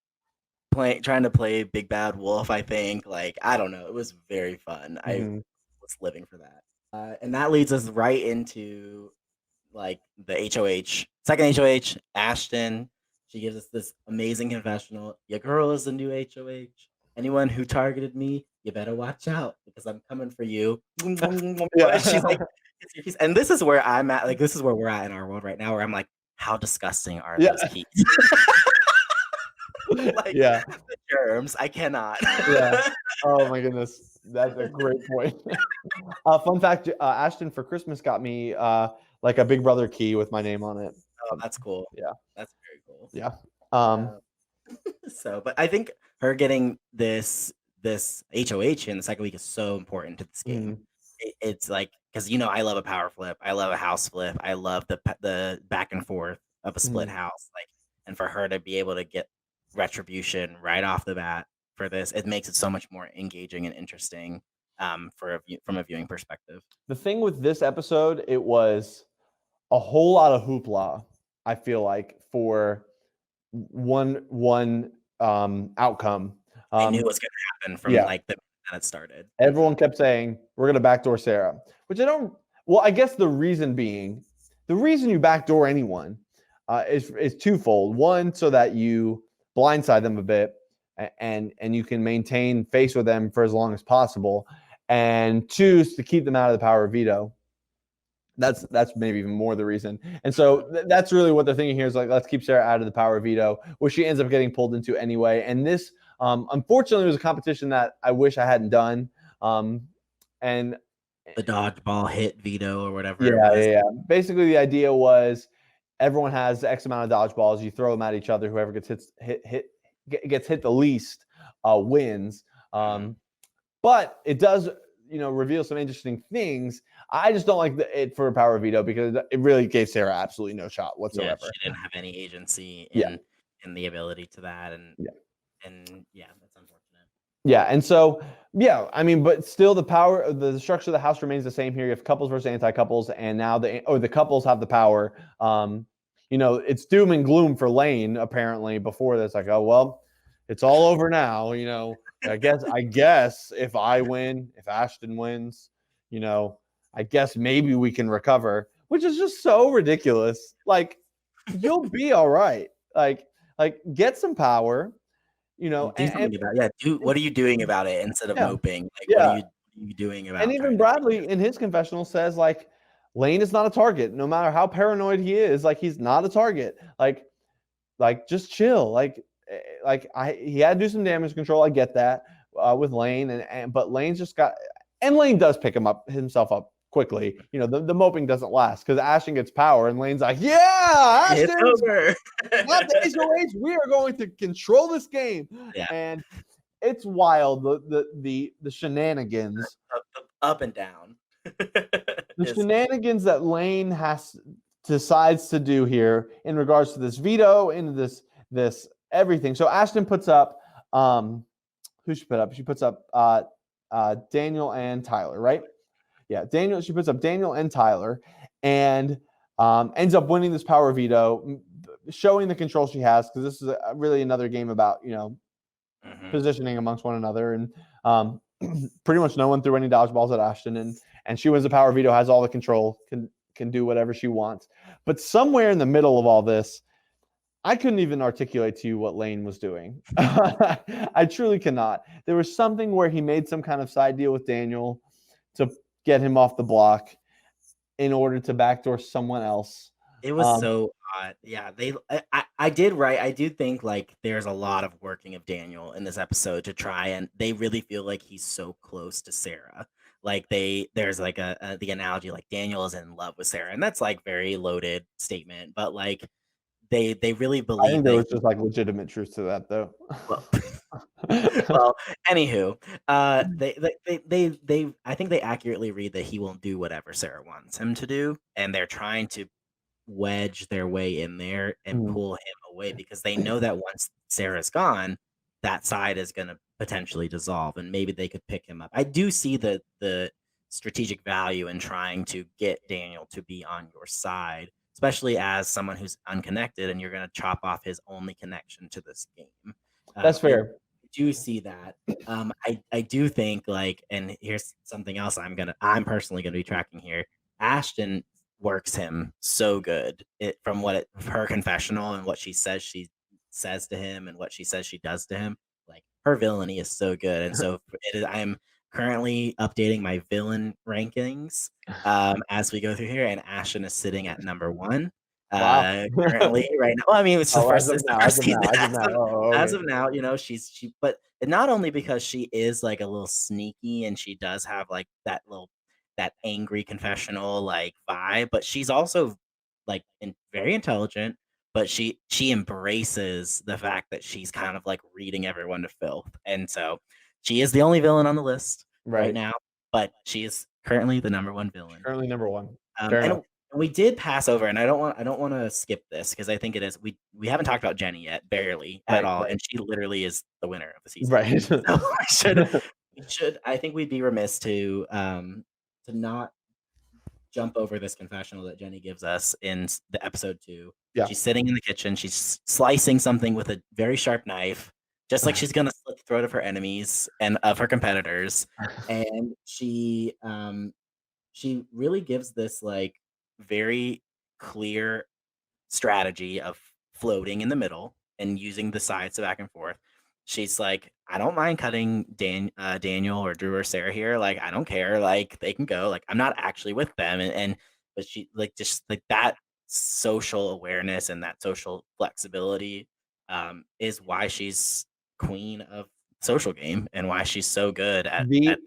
trying to play big bad wolf. I think, like, I don't know, it was very fun. I Mhm. was living for that, and that leads us right into like the HOH, second HOH. Ashton, she gives us this amazing confessional. Your girl is the new HOH. Anyone who targeted me, you better watch out because I'm coming for you. Yeah. She's like, and this is where I'm at. Like, this is where we're at in our world right now, where I'm like, how disgusting are Yeah. those keys? Like, Yeah. the germs, I cannot. Yeah. Oh my goodness, that's a great point. Fun fact: Ashton for Christmas got me like a Big Brother key with my name on it. Oh, that's cool. Yeah. That's very cool. Yeah. So, but I think her getting this HOH in the second week is so important to this game. Mhm. It's like, because I love a power flip, I love a house flip, I love the back and forth of a split Mhm. house. Like, and for her to be able to get retribution right off the bat for this, it makes it so much more engaging and interesting from a viewing perspective. The thing with this episode, it was a whole lot of hoopla. I feel like for one outcome. I knew it was going to happen from Yeah. like the minute that it started. Everyone kept saying, we're going to backdoor Sarah, which well, I guess the reason you backdoor anyone is twofold. One, so that you blindside them a bit and you can maintain face with them for as long as possible. And two, is to keep them out of the power of veto. That's maybe even more the reason. And so that's really what they're thinking here is like, let's keep Sarah out of the power of veto, which she ends up getting pulled into anyway. And this, unfortunately, was a competition that I wish I hadn't done. And the dodgeball hit veto or whatever it was. Yeah. Basically, the idea was everyone has X amount of dodgeballs. You throw them at each other. Whoever gets hit the least wins. But it does, reveal some interesting things. I just don't like it for a power veto because it really gave Sarah absolutely no shot whatsoever. Yeah, she didn't have any agency in the ability to that, and that's unfortunate. Yeah, and so I mean, but still, the structure of the house remains the same here. You have couples versus anti-couples, and now the couples have the power. It's doom and gloom for Lane apparently. Before this, like, oh well, it's all over now. I guess if I win, if Ashton wins, I guess maybe we can recover, which is just so ridiculous. Like, you'll be all right. Like get some power. Do something about it. What are you doing about it instead of moping? Like, what are you doing about it? And even Bradley in his confessional says, like, Lane is not a target. No matter how paranoid he is, like, he's not a target. Like just chill. He had to do some damage control. I get that with Lane, but Lane's just and Lane does pick himself up quickly. The moping doesn't last because Ashton gets power and Lane's like, yeah, Ashton, it's over. not the HOH. We are going to control this game. Yeah. And it's wild, the shenanigans. Up and down. The shenanigans that Lane decides to do here in regards to this veto, into this everything. So Ashton puts up who she put up? She puts up Daniel and Tyler, right? Yeah, she puts up Daniel and Tyler and ends up winning this power veto, showing the control she has, because this is really another game about, positioning amongst one another. And pretty much no one threw any dodgeballs at Ashton, and she wins the power veto, has all the control, can do whatever she wants. But somewhere in the middle of all this, I couldn't even articulate to you what Lane was doing. I truly cannot. There was something where he made some kind of side deal with Daniel to get him off the block in order to backdoor someone else. It was so odd. Yeah, I did right. I do think like there's a lot of working of Daniel in this episode to try, and they really feel like he's so close to Sarah. Like there's like the analogy like Daniel is in love with Sarah, and that's like very loaded statement, but like they really I believe think there that was just like legitimate truth to that, though. well, well, anywho, they I think they accurately read that he will do whatever Sarah wants him to do, and they're trying to wedge their way in there and Mm. pull him away because they know that once Sarah's gone, that side is going to potentially dissolve, and maybe they could pick him up. I do see the strategic value in trying to get Daniel to be on your side, especially as someone who's unconnected, and you're going to chop off his only connection to this game. That's I fair. do see that. I do think like, and here's something else I'm personally gonna be tracking here. Ashton works him so good. Her confessional and what she says to him and what she says she does to him. Like her villainy is so good, and so I'm currently updating my villain rankings as we go through here, and Ashton is sitting at number 1 Wow. currently right now. Well, I mean, it's the Oh, first, as of it's the now, first as of season. now, as of now. Oh, As okay. of now, you know, but not only because she is like a little sneaky and she does have like that angry confessional like vibe, but she's also like very intelligent, but she embraces the fact that she's kind of like reading everyone to filth. And so she is the only villain on the list right Right. now, but she is currently the number 1 villain. Currently number 1. Fair And enough. we did pass over, and I don't want to skip this because I think it is we haven't talked about Jenny yet, barely at all, Right. and she literally is the winner of the season. Right. So we should I think we'd be remiss to not jump over this confessional that Jenny gives us in the episode 2. Yeah. She's sitting in the kitchen, she's slicing something with a very sharp knife, just like she's gonna slit the throat of her enemies and of her competitors, and she really gives this like very clear strategy of floating in the middle and using the sides to back and forth. She's like, I don't mind cutting Daniel or Drew or Sarah here. Like, I don't care. Like, they can go. Like, I'm not actually with them. And but she like just like that social awareness and that social flexibility is why she's queen of social game and why she's so good at The this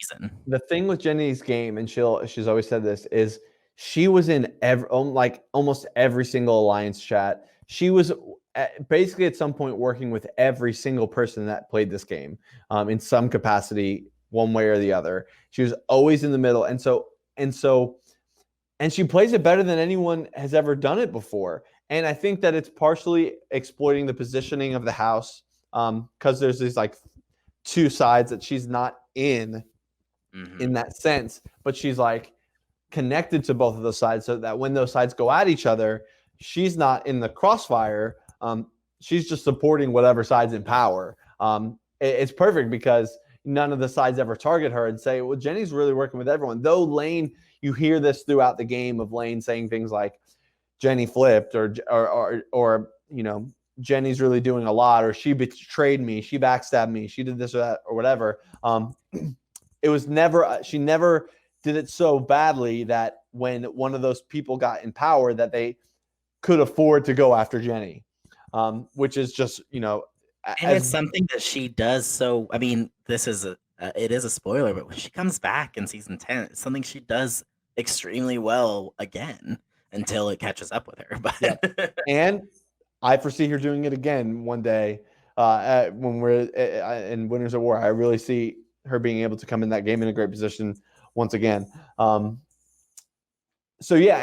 season. the thing with Jenny's game, and she's always said this, is she was in like almost every single alliance chat. She was basically at some point working with every single person that played this game in some capacity, one way or the other. She was always in the middle, and she plays it better than anyone has ever done it before. And I think that it's partially exploiting the positioning of the house because there's these like two sides that she's not in that sense, but she's like connected to both of those sides so that when those sides go at each other, she's not in the crossfire. She's just supporting whatever side's in power. It's perfect because none of the sides ever target her and say, well, Jenny's really working with everyone. Though Lane, you hear this throughout the game of Lane saying things like Jenny flipped or you know, Jenny's really doing a lot, or she betrayed me, she backstabbed me, she did this or that or whatever. It was never, she never did it so badly that when one of those people got in power that they could afford to go after Jenny, which is just, you know, and it's something that she does. So, I mean, this is it is a spoiler, but when she comes back in season 10, it's something she does extremely well again until it catches up with her. But yeah. And I foresee her doing it again one day when we're in Winners at War. I really see her being able to come in that game in a great position once again. So yeah,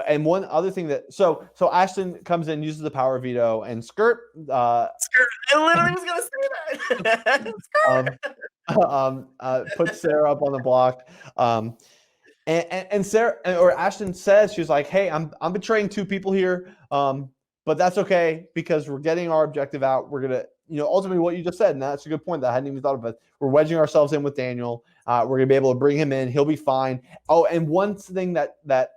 and one other thing that so Ashton comes in, uses the power veto, and Skirt. Skirt. I literally was gonna say that. Puts Sarah up on the block. And Sarah or Ashton says, she's like, hey, I'm betraying two people here, but that's okay because we're getting our objective out. We're gonna ultimately what you just said, and that's a good point that I hadn't even thought of. But we're wedging ourselves in with Daniel. We're gonna be able to bring him in. He'll be fine. Oh, and one thing that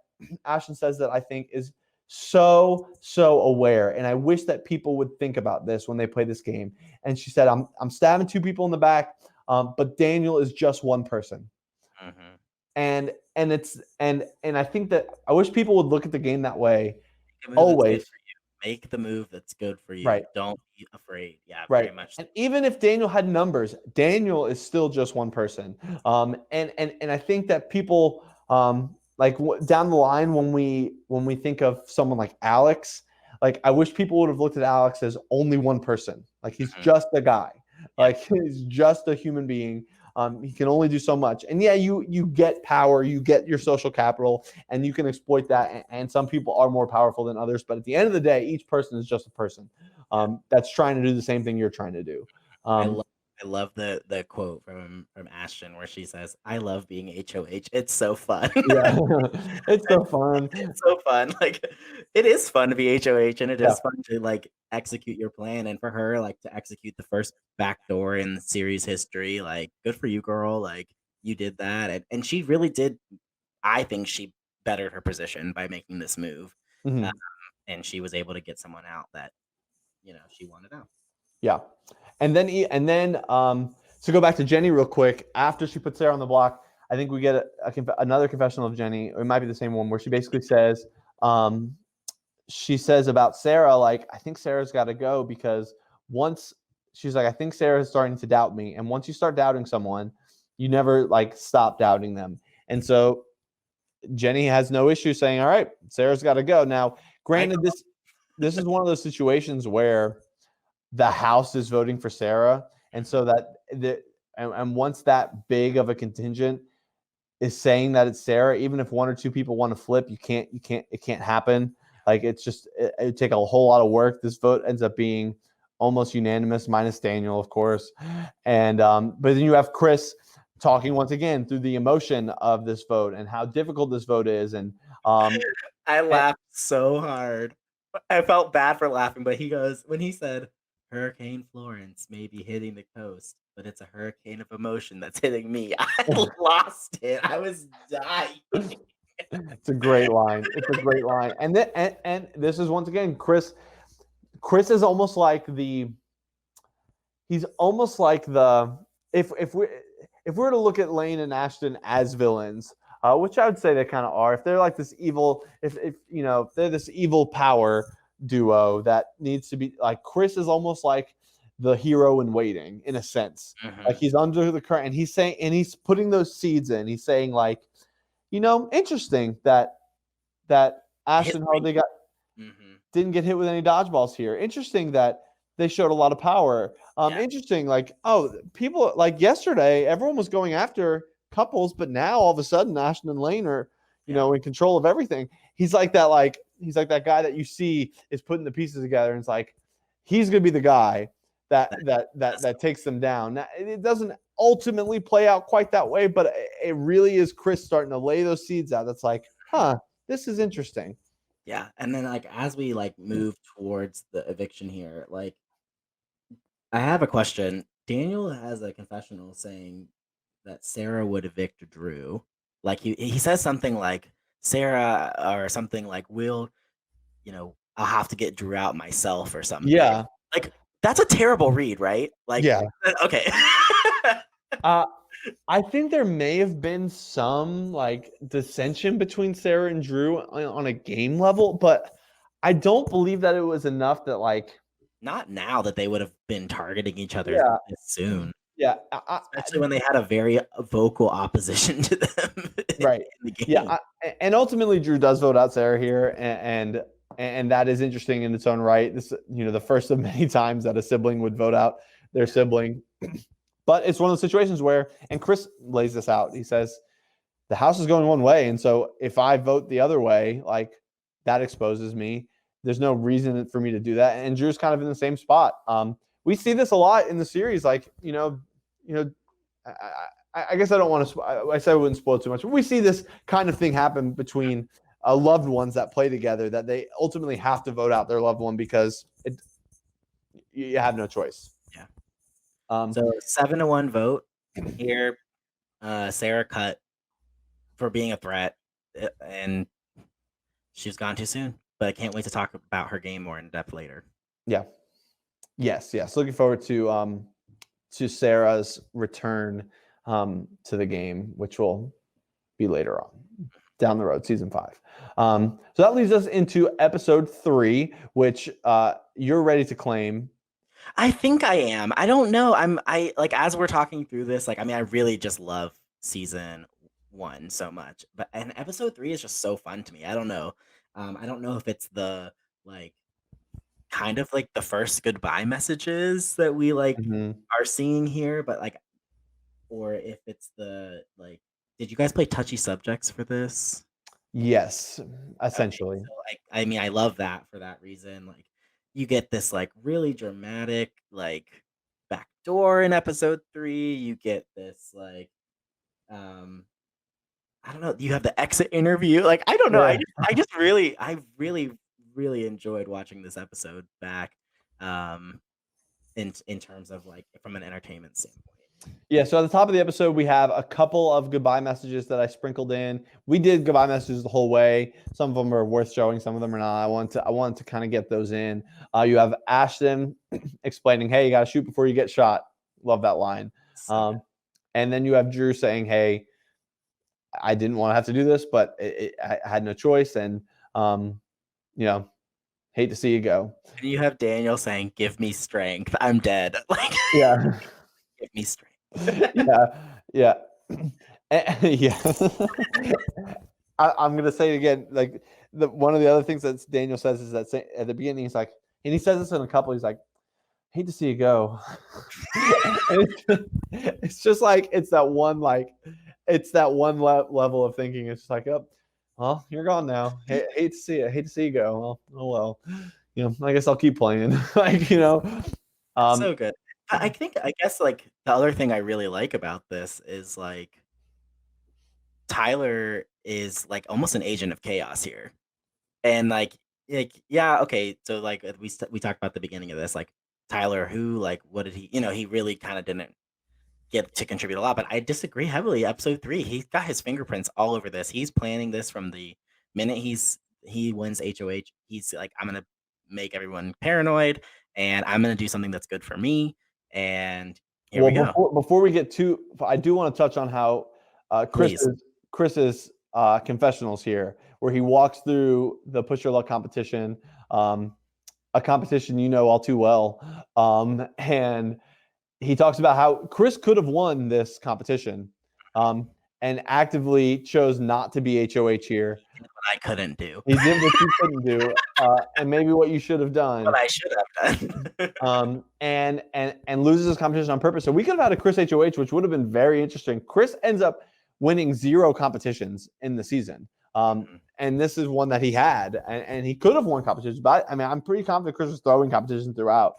Ashton says that I think is so aware, and I wish that people would think about this when they play this game. And she said, I'm stabbing 2 people in the back, but Daniel is just one person. Mm-hmm. And I think that I wish people would look at the game that way Always. always. Make the move that's good for you. Right. Don't be afraid. Yeah, Right. very much. And even if Daniel had numbers, Daniel is still just one person. And I think that people down the line when we think of someone like Alex, like I wish people would have looked at Alex as only one person. Like he's just a guy. Like he's just a human being. He can only do so much. And yeah, you get power, you get your social capital, and you can exploit that. And some people are more powerful than others. But at the end of the day, each person is just a person that's trying to do the same thing you're trying to do. I love the quote from Ashton where she says, "I love being HOH. It's so fun." Yeah, it's so fun. It's so fun. Like it is fun to be HOH, and it is fun to like execute your plan. And for her, like to execute the first backdoor in the series history, like good for you, girl. Like you did that, and she really did. I think she bettered her position by making this move, Mm-hmm. and she was able to get someone out that she wanted out. Yeah. And then to go back to Jenny real quick, after she puts Sarah on the block, I think we get another confessional of Jenny. It might be the same one where she basically says, she says about Sarah, like, I think Sarah's got to go because once she's like, I think Sarah is starting to doubt me. And once you start doubting someone, you never like stop doubting them. And so Jenny has no issue saying, all right, Sarah's got to go. Now, granted, this is one of those situations where the House is voting for Sarah. And so and once that big of a contingent is saying that it's Sarah, even if 1 or 2 people want to flip, it can't happen. Like it's just, it would take a whole lot of work. This vote ends up being almost unanimous, minus Daniel, of course. And, but then you have Chris talking once again through the emotion of this vote and how difficult this vote is. And I laughed so hard. I felt bad for laughing, but he goes, when he said, Hurricane Florence may be hitting the coast, but it's a hurricane of emotion that's hitting me. I lost it. I was dying. It's a great line. It's a great line. And this is once again, Chris is almost like he's almost like if we were to look at Lane and Ashton as villains, which I would say they kind of are, if they're like this evil, if they're this evil power duo that needs to be like, Chris is almost like the hero in waiting in a sense. Mm-hmm. Like he's under the current and he's saying, and he's putting those seeds in. He's saying like, interesting that Ashton, how they didn't get hit with any dodgeballs here. Interesting that they showed a lot of power. Interesting, like, people like yesterday, everyone was going after couples, but now all of a sudden Ashton and Lane are, in control of everything. He's like that guy that you see is putting the pieces together, and it's like he's gonna be the guy that takes them down. Now, it doesn't ultimately play out quite that way, but it really is Chris starting to lay those seeds out. That's like, this is interesting. Yeah, and then like as we like move towards the eviction here, like I have a question. Daniel has a confessional saying that Sarah would evict Drew. Like he says something like Sarah or something like I'll have to get Drew out myself or something. Yeah. Like that's a terrible read, right? Like yeah. Okay. I think there may have been some like dissension between Sarah and Drew on a game level, but I don't believe that it was enough that like not now that they would have been targeting each other this soon. Yeah, especially when they had a very vocal opposition to them. Right. In the game. Yeah, and ultimately Drew does vote out Sarah here, and that is interesting in its own right. This, the first of many times that a sibling would vote out their sibling. But it's one of those situations where, and Chris lays this out. He says, the House is going one way, and so if I vote the other way, like that exposes me. There's no reason for me to do that. And Drew's kind of in the same spot. We see this a lot in the series. Like, I guess I don't want to. I said I wouldn't spoil too much, but we see this kind of thing happen between loved ones that play together, that they ultimately have to vote out their loved one because you have no choice. Um, So 7-1 vote here. Sarah cut for being a threat, and she was gone too soon. But I can't wait to talk about her game more in depth later. yeah. Yes. Looking forward to Sarah's return to the game, which will be later on down the road, season 5. So that leads us into episode 3, which you're ready to claim. I think I am. I don't know. I like as we're talking through this, like I mean, I really just love season 1 so much. But and episode 3 is just so fun to me. I don't know. I don't know if it's the like kind of like the first goodbye messages that we like Mhm. are seeing here, but like or if it's the like did you guys play touchy subjects for this? Yes, Okay, essentially. so I mean I love that for that reason. Like you get this like really dramatic like backdoor in episode 3. You get this like um I don't know, you have the exit interview. Like I don't know. Yeah. I just really enjoyed watching this episode back in terms of like from an entertainment standpoint. Yeah, so at the top of the episode, we have a couple of goodbye messages that I sprinkled in. We did goodbye messages the whole way. Some of them are worth showing, some of them are not. I wanted to kind of get those in. You have Ashton explaining, "Hey, you got to shoot before you get shot." Love that line. So good. And then you have Drew saying, "Hey, I didn't want to have to do this, but I had no choice, and you know, hate to see you go." And you have Daniel saying, "Give me strength. I'm dead." Like Yeah. give me strength. Yeah. Yeah. I'm gonna say it again. Like one of the other things that Daniel says is that at the beginning he's like, and he says this in a couple. He's like, "Hate to see you go." It's just like it's that one level of thinking. It's just like, oh, well, you're gone now. Hate to see it. Hate to see you go. Well, oh well. I guess I'll keep playing. Like um, So good. I guess like the other thing I really like about this is like Tyler is like almost an agent of chaos here. And like yeah, okay, so like we talked about the beginning of this like Tyler who like what did he he really kind of didn't get to contribute a lot, but I disagree heavily. Episode 3, he's got his fingerprints all over this. He's planning this from the minute he wins HOH. He's like, I'm gonna make everyone paranoid, and I'm gonna do something that's good for me. And here well, we go. before we get to, I do want to touch on how Please. Chris's confessionals here, where he walks through the Push Your Luck competition, a competition you know all too well, and he talks about how Chris could have won this competition, and actively chose not to be HOH here. What I couldn't do. He did what you couldn't do, and maybe what you should have done. What I should have done. And loses his competition on purpose. So we could have had a Chris HOH, which would have been very interesting. Chris ends up winning 0 competitions in the season. And this is one that he had, and he could have won competitions. But I mean, I'm pretty confident Chris was throwing competitions throughout,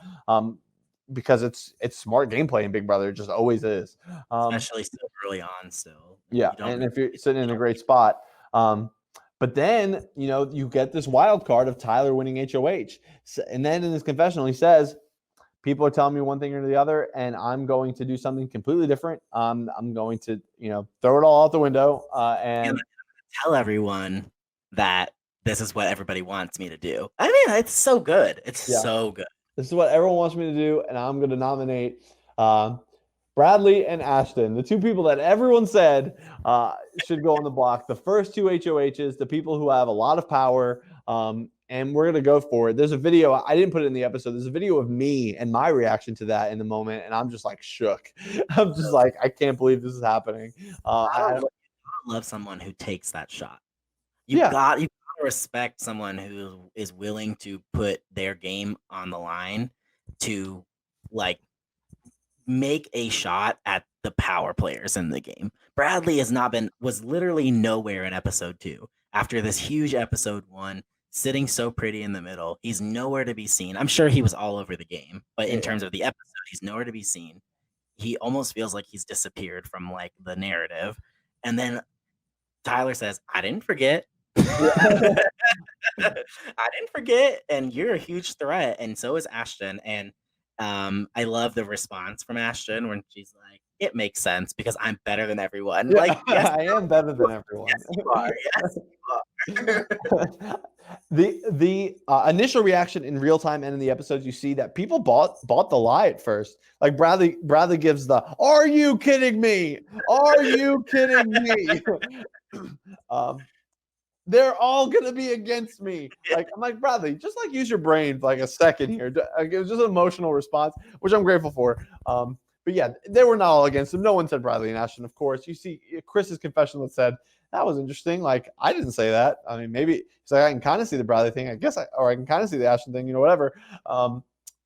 because it's smart gameplay in Big Brother. It just always is. Especially still early on still. Yeah, and if you're sitting in a great spot. But then, you get this wild card of Tyler winning HOH. And then in his confessional, he says, people are telling me one thing or the other, and I'm going to do something completely different. I'm going to, throw it all out the window. And tell everyone that this is what everybody wants me to do. I mean, it's so good. It's so good. This is what everyone wants me to do, and I'm going to nominate Bradley and Ashton, the 2 people that everyone said should go on the block. The first 2 HOHs, the people who have a lot of power, and we're going to go for it. There's a video. I didn't put it in the episode. There's a video of me and my reaction to that in the moment, and I'm just like shook. I'm just like, I can't believe this is happening. I love someone who takes that shot. You gotta respect someone who is willing to put their game on the line to like make a shot at the power players in the game. Bradley was literally nowhere in episode 2. After this huge episode 1, sitting so pretty in the middle, he's nowhere to be seen. I'm sure he was all over the game, but in terms of the episode, he's nowhere to be seen. He almost feels like he's disappeared from like the narrative. And then Tyler says, I didn't forget. I didn't forget. And you're a huge threat. And so is Ashton. And I love the response from Ashton when she's like, "It makes sense because I'm better than everyone." Yeah, Like, yes, I am better you than are. everyone. Yes, you are. Yes, you are. The initial reaction in real time and in the episodes, you see that people bought the lie at first. Like Bradley gives the "Are you kidding me? Are you kidding me?" um, they're all gonna be against me. Like I'm like Bradley, just like use your brain for like a second here. It was just an emotional response, which I'm grateful for. But yeah, they were not all against him. No one said Bradley and Ashton, of course. You see Chris's confession that said that was interesting. Like I didn't say that. I mean, maybe he's like I can kind of see the Bradley thing. I guess or I can kind of see the Ashton thing. Whatever.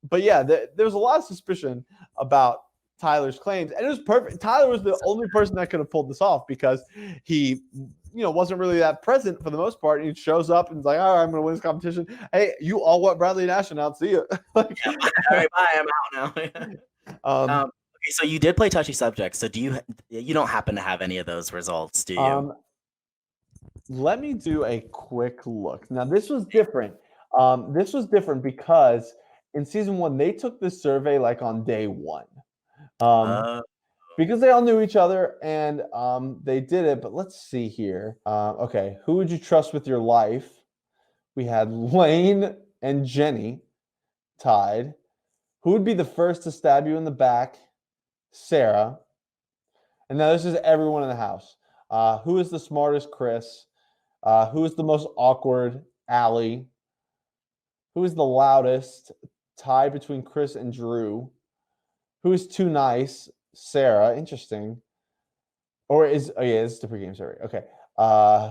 But yeah, there was a lot of suspicion about Tyler's claims, and it was perfect. Tyler was the only person that could have pulled this off because he wasn't really that present for the most part. And he shows up and he's like, all right, I'm going to win this competition. Hey, you all want Bradley and Ashton out. See you. Like, Yeah, all right, bye. I'm out now. Okay, so you did play touchy subjects. So you don't happen to have any of those results, do you? Let me do a quick look. Now, this was different. This was different because in season 1, they took this survey like on day 1. Uh, Because they all knew each other and they did it. But let's see here. Okay, who would you trust with your life? We had Lane and Jenny tied. Who would be the first to stab you in the back? Sarah. And now this is everyone in the house. Who is the smartest? Chris. Who is the most awkward? Allie. Who is the loudest? Tied between Chris and Drew. Who is too nice? Sarah. Interesting. Or is this is the pregame survey. Okay.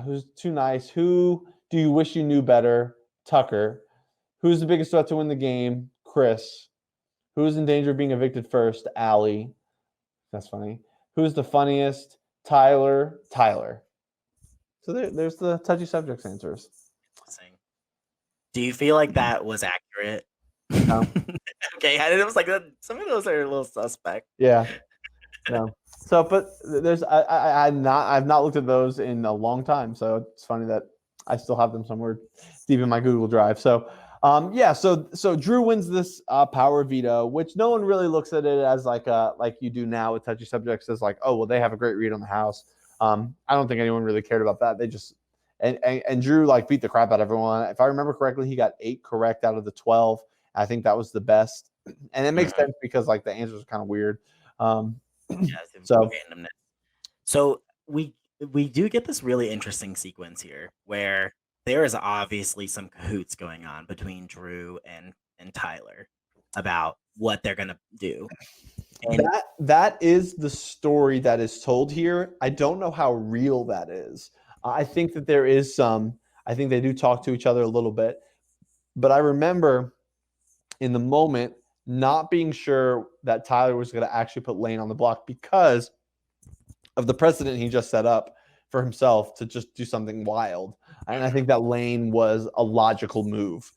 Who's too nice? Who do you wish you knew better? Tucker. Who's the biggest threat to win the game? Chris. Who's in danger of being evicted first? Allie. That's funny. Who's the funniest? Tyler. Tyler. So there's the touchy subjects answers. do you feel like that was accurate? No. Okay, and it was like some of those are a little suspect. Yeah. No. So, but there's I've not looked at those in a long time. So it's funny that I still have them somewhere deep in my Google Drive. So, yeah. So Drew wins this power veto, which no one really looks at it as like you do now with touchy subjects, as like, oh well, they have a great read on the house. I don't think anyone really cared about that. They just and Drew like beat the crap out of everyone. If I remember correctly, he got 8 correct out of the 12. I think that was the best, and it makes sense because like the answers are kind of weird. Yes, So randomness. So we do get this really interesting sequence here where there is obviously some cahoots going on between Drew and Tyler about what they're gonna do. And that is the story that is told here. I don't know how real that is. I think that there is some. I think they do talk to each other a little bit, but I remember in the moment not being sure that Tyler was going to actually put Lane on the block because of the precedent he just set up for himself to just do something wild. And I think that Lane was a logical move.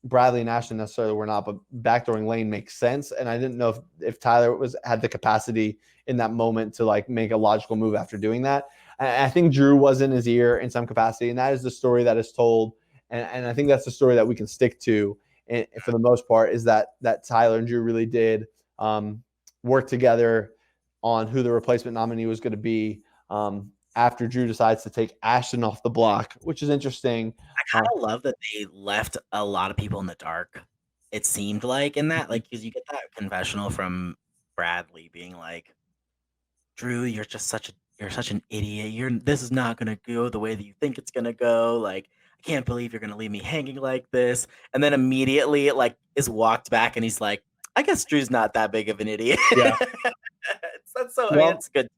Bradley and Ashton necessarily were not, but backdooring Lane makes sense. And I didn't know if Tyler had the capacity in that moment to like make a logical move after doing that. And I think Drew was in his ear in some capacity, and that is the story that is told. And I think that's the story that we can stick to. And for the most part, is that Tyler and Drew really did work together on who the replacement nominee was going to be after Drew decides to take Ashton off the block, which is interesting. I kind of love that they left a lot of people in the dark. It seemed like in that, like, because you get that confessional from Bradley being like, "Drew, you're such an idiot. This is not gonna go the way that you think it's gonna go. Like, I can't believe you're gonna leave me hanging like this." And then immediately it like is walked back, and he's like, "I guess Drew's not that big of an idiot." Yeah. That's so. I mean, Well, it's good.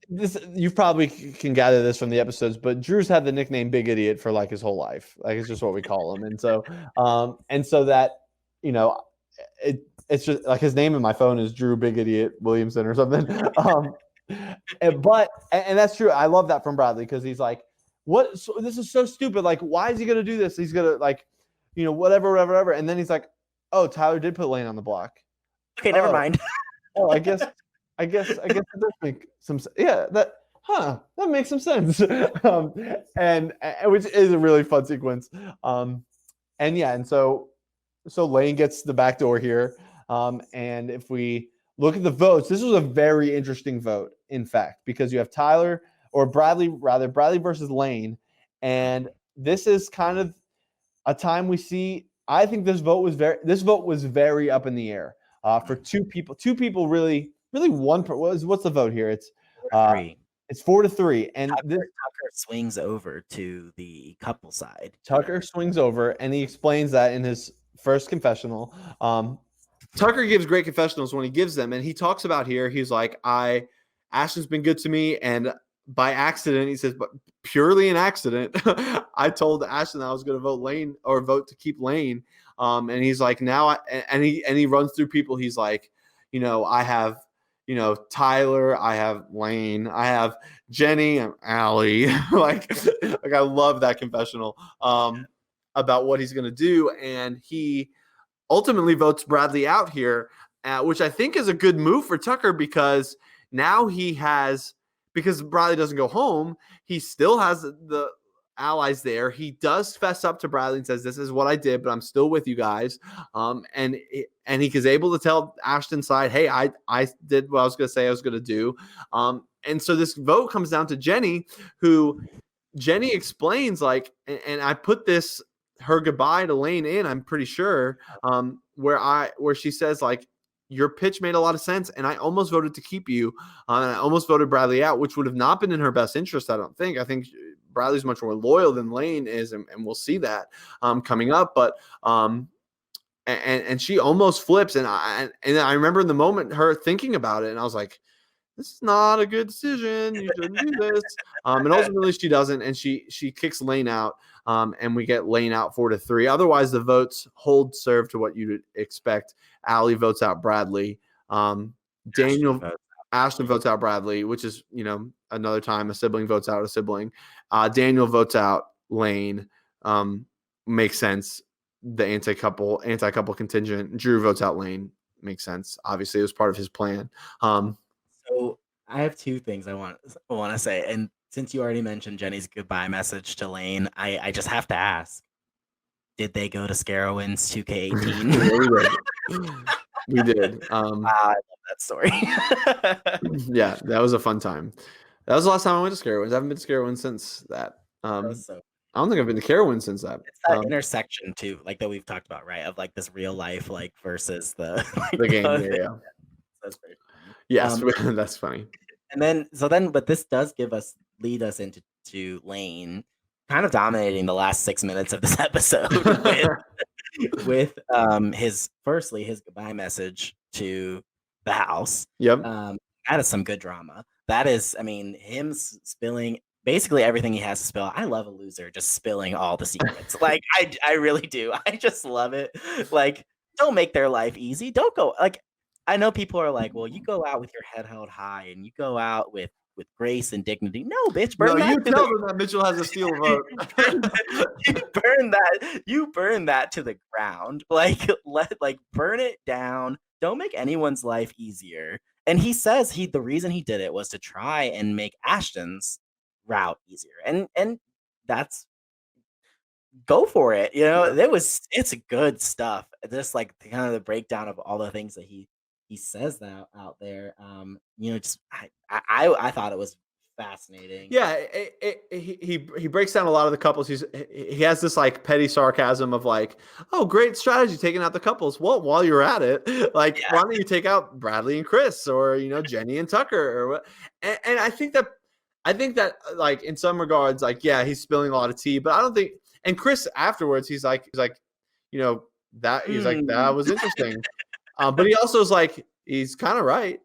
this you probably can gather this from the episodes, but Drew's had the nickname Big Idiot for like his whole life. Like it's just what we call him, and so that it's just like his name in my phone is Drew Big Idiot Williamson or something. And that's true. I love that from Bradley because he's like, what? So this is so stupid. Like, why is he gonna do this? He's gonna like, whatever. And then he's like, oh, Tyler did put Lane on the block. Okay, never mind. Oh, I guess it does make some. Yeah, that makes some sense. And which is a really fun sequence. And so So Lane gets the back door here. And if we look at the votes, this was a very interesting vote, in fact, because you have Tyler or Bradley, rather, Bradley versus Lane. And this is kind of a time we see. I think this vote was very up in the air for two people. Two people really one. What's the vote here? It's 4-3. It's 4-3, and Tucker swings over to the couple side. Tucker swings over, and he explains that in his first confessional. Tucker gives great confessionals when he gives them, and he talks about here. He's like, Ashton's been good to me, and by accident, he says, but purely an accident, I told Ashton I was going to vote to keep Lane. And he's like, and he runs through people. He's like, I have, Tyler, I have Lane, I have Jenny, and Allie. like I love that confessional about what he's going to do. And he ultimately votes Bradley out here, which I think is a good move for Tucker, because now because Bradley doesn't go home, he still has the allies there. He does fess up to Bradley and says, this is what I did, but I'm still with you guys. And he is able to tell Ashton's side, hey, I did what I was going to say I was going to do. And so this vote comes down to Jenny, who Jenny explains, like, and I put her goodbye to Lane in, I'm pretty sure, where she says, like, your pitch made a lot of sense, and I almost voted to keep you, and I almost voted Bradley out, which would have not been in her best interest, I don't think. I think Bradley's much more loyal than Lane is, and we'll see that coming up. But and she almost flips, and I remember in the moment her thinking about it, and I was like, this is not a good decision. You shouldn't do this. And ultimately she doesn't, and she kicks Lane out, and we get Lane out 4-3. Otherwise, the votes hold serve to what you'd expect. Allie votes out Bradley. Ashton votes out Bradley, which is, another time a sibling votes out a sibling. Daniel votes out Lane. Makes sense. The anti-couple contingent. Drew votes out Lane. Makes sense. Obviously, it was part of his plan. So I have two things I want to say. And since you already mentioned Jenny's goodbye message to Lane, I just have to ask, did they go to Scarowinds 2K18? We did. I love that story. Yeah, that was a fun time. That was the last time I went to Scarowinds. I haven't been to Scarowinds since that. I don't think I've been to Carowinds since that. It's that intersection too, like that we've talked about, right? Of like this real life, like versus the game. Yeah. That's very funny. Yes, that's funny. And but this does lead us into Lane kind of dominating the last 6 minutes of this episode with his goodbye message to the house. Yep. That is some good drama. That is, him spilling basically everything he has to spill. I love a loser just spilling all the secrets. Like I really do. I just love it. Like, don't make their life easy. Don't go, like, I know people are like, well, you go out with your head held high and you go out with grace and dignity. No, bitch, you tell them that Mitchell has a steal vote. You burn that to the ground. Like, burn it down. Don't make anyone's life easier. And he says the reason he did it was to try and make Ashton's route easier. And that's, go for it. It's good stuff. Just like kind of the breakdown of all the things that he says that out there. I thought it was fascinating. Yeah, he breaks down a lot of the couples. He has this like petty sarcasm of like, oh, great strategy taking out the couples. Well, while you're at it, like, why don't you take out Bradley and Chris, or Jenny and Tucker, or what? And I think that like in some regards, like, yeah, he's spilling a lot of tea, but I don't think. And Chris afterwards, he's like that was interesting. But he also is like, he's kind of right.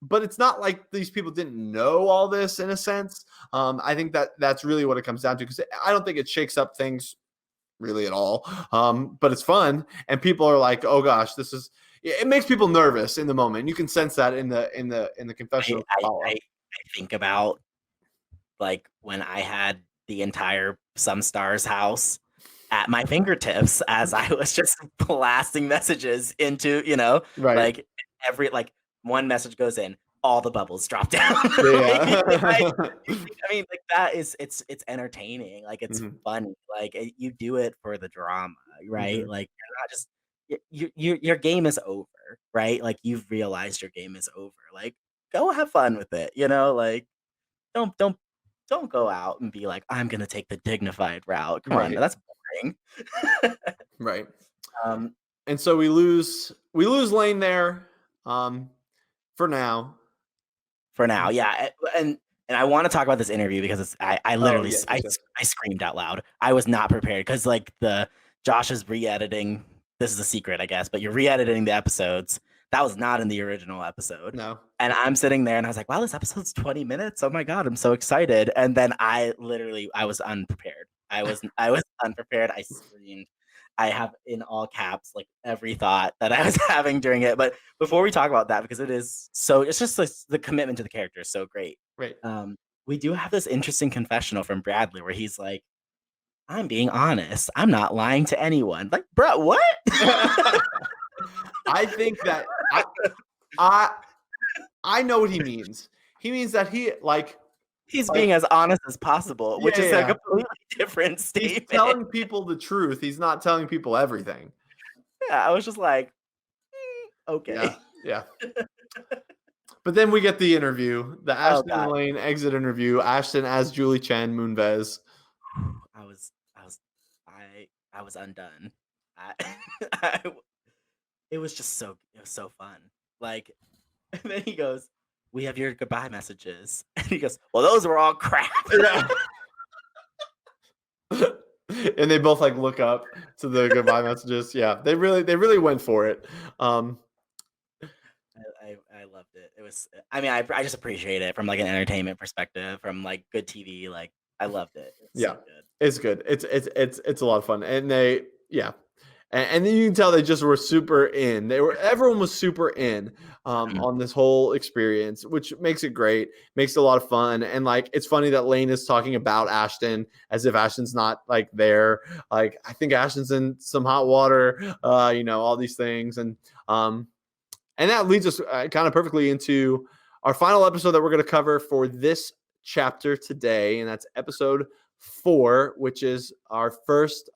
But it's not like these people didn't know all this in a sense. I think that's really what it comes down to, because I don't think it shakes up things really at all. But it's fun, and people are like, oh gosh, it makes people nervous in the moment. You can sense that in the confessional. I think about like when I had the entire Some Stars house at my fingertips as I was just blasting messages into, right. Like every, like one message goes in, all the bubbles drop down. Yeah. Like that is, it's entertaining. Like it's funny. Like you do it for the drama. right? Mhm. Like you're not just your game is over, right? Like you've realized your game is over. Like go have fun with it, like don't don't don't go out and be like, I'm gonna take the dignified route. Come on, Right. that's boring. Right. um, And so we lose Lane there, um, for now. for now, yeah, and I want to talk about this interview because I Oh literally yes, yes, yes. I screamed out loud. I was not prepared because like the Josh is re-editing. This is a secret, I guess, but you're re-editing the episodes. That was not in the original episode. No. And I'm sitting there and I was like, wow, this episode's 20 minutes. Oh my God, I'm so excited. And then I was unprepared. I was unprepared. I screamed. I have in all caps like every thought that I was having during it. But before we talk about that, because it's just the commitment to the character is so great. Right. Um, we do have this interesting confessional from Bradley where he's like, I'm being honest. I'm not lying to anyone. Like, bro, what? I think that I know what he means. He means that he He's like being as honest as possible, which yeah, is a yeah. completely different He's statement. telling people the truth. He's not telling people everything. Yeah, I was just like, okay. Yeah. Yeah. But then we get the interview, the Ashton and God. Lane exit interview. Ashton as Julie Chen Moonves. I was I was undone. I, I it was so fun. Like, and then he goes, "We have your goodbye messages," and he goes, "Well, those were all crap." Yeah. And they both like look up to the goodbye messages. Yeah, they really went for it. I loved it. It was. I mean, I just appreciate it from like an entertainment perspective, from like good TV. Like, I loved it. It's Yeah, so good. it's good. It's a lot of fun, and and then you can tell they just were super in. Everyone was super in on this whole experience, which makes it great, makes it a lot of fun, and like it's funny that Lane is talking about Ashton as if Ashton's not like there. Like I think Ashton's in some hot water, all these things, and that leads us kind of perfectly into our final episode that we're going to cover for this chapter today, and that's episode 4, which is our first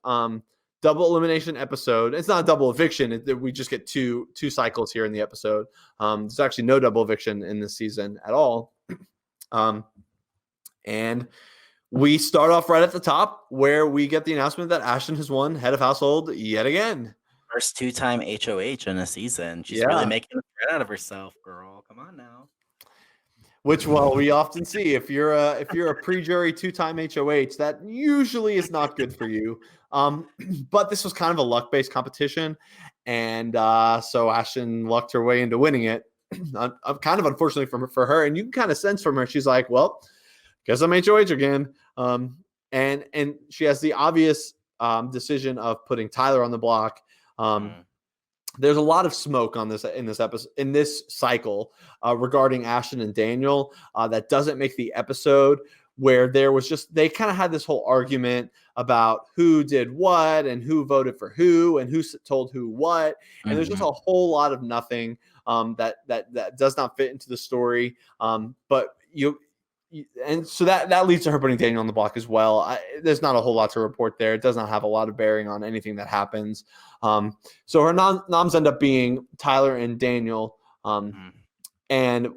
double elimination episode. It's not a double eviction. We just get two cycles here in the episode. There's actually no double eviction in this season at all. And we start off right at the top where we get the announcement that Ashton has won head of household yet again. First 2-time HOH in a season. She's really making a threat out of herself, girl. Come on now. Which, well, we often see if you're a pre-jury 2-time HOH, that usually is not good for you. But this was kind of a luck-based competition, and so Ashton lucked her way into winning it. Kind of unfortunately for her, and you can kind of sense from her, she's like, "Well, guess I'm HOH again." And she has the obvious decision of putting Tyler on the block. There's a lot of smoke on this in this cycle regarding Ashton and Daniel that doesn't make the episode, where there was just they kind of had this whole argument about who did what and who voted for who and who told who what, and there's just a whole lot of nothing that does not fit into the story. But and so that leads to her putting Daniel on the block as well. There's not a whole lot to report there. It does not have a lot of bearing on anything that happens. So her noms end up being Tyler and Daniel. And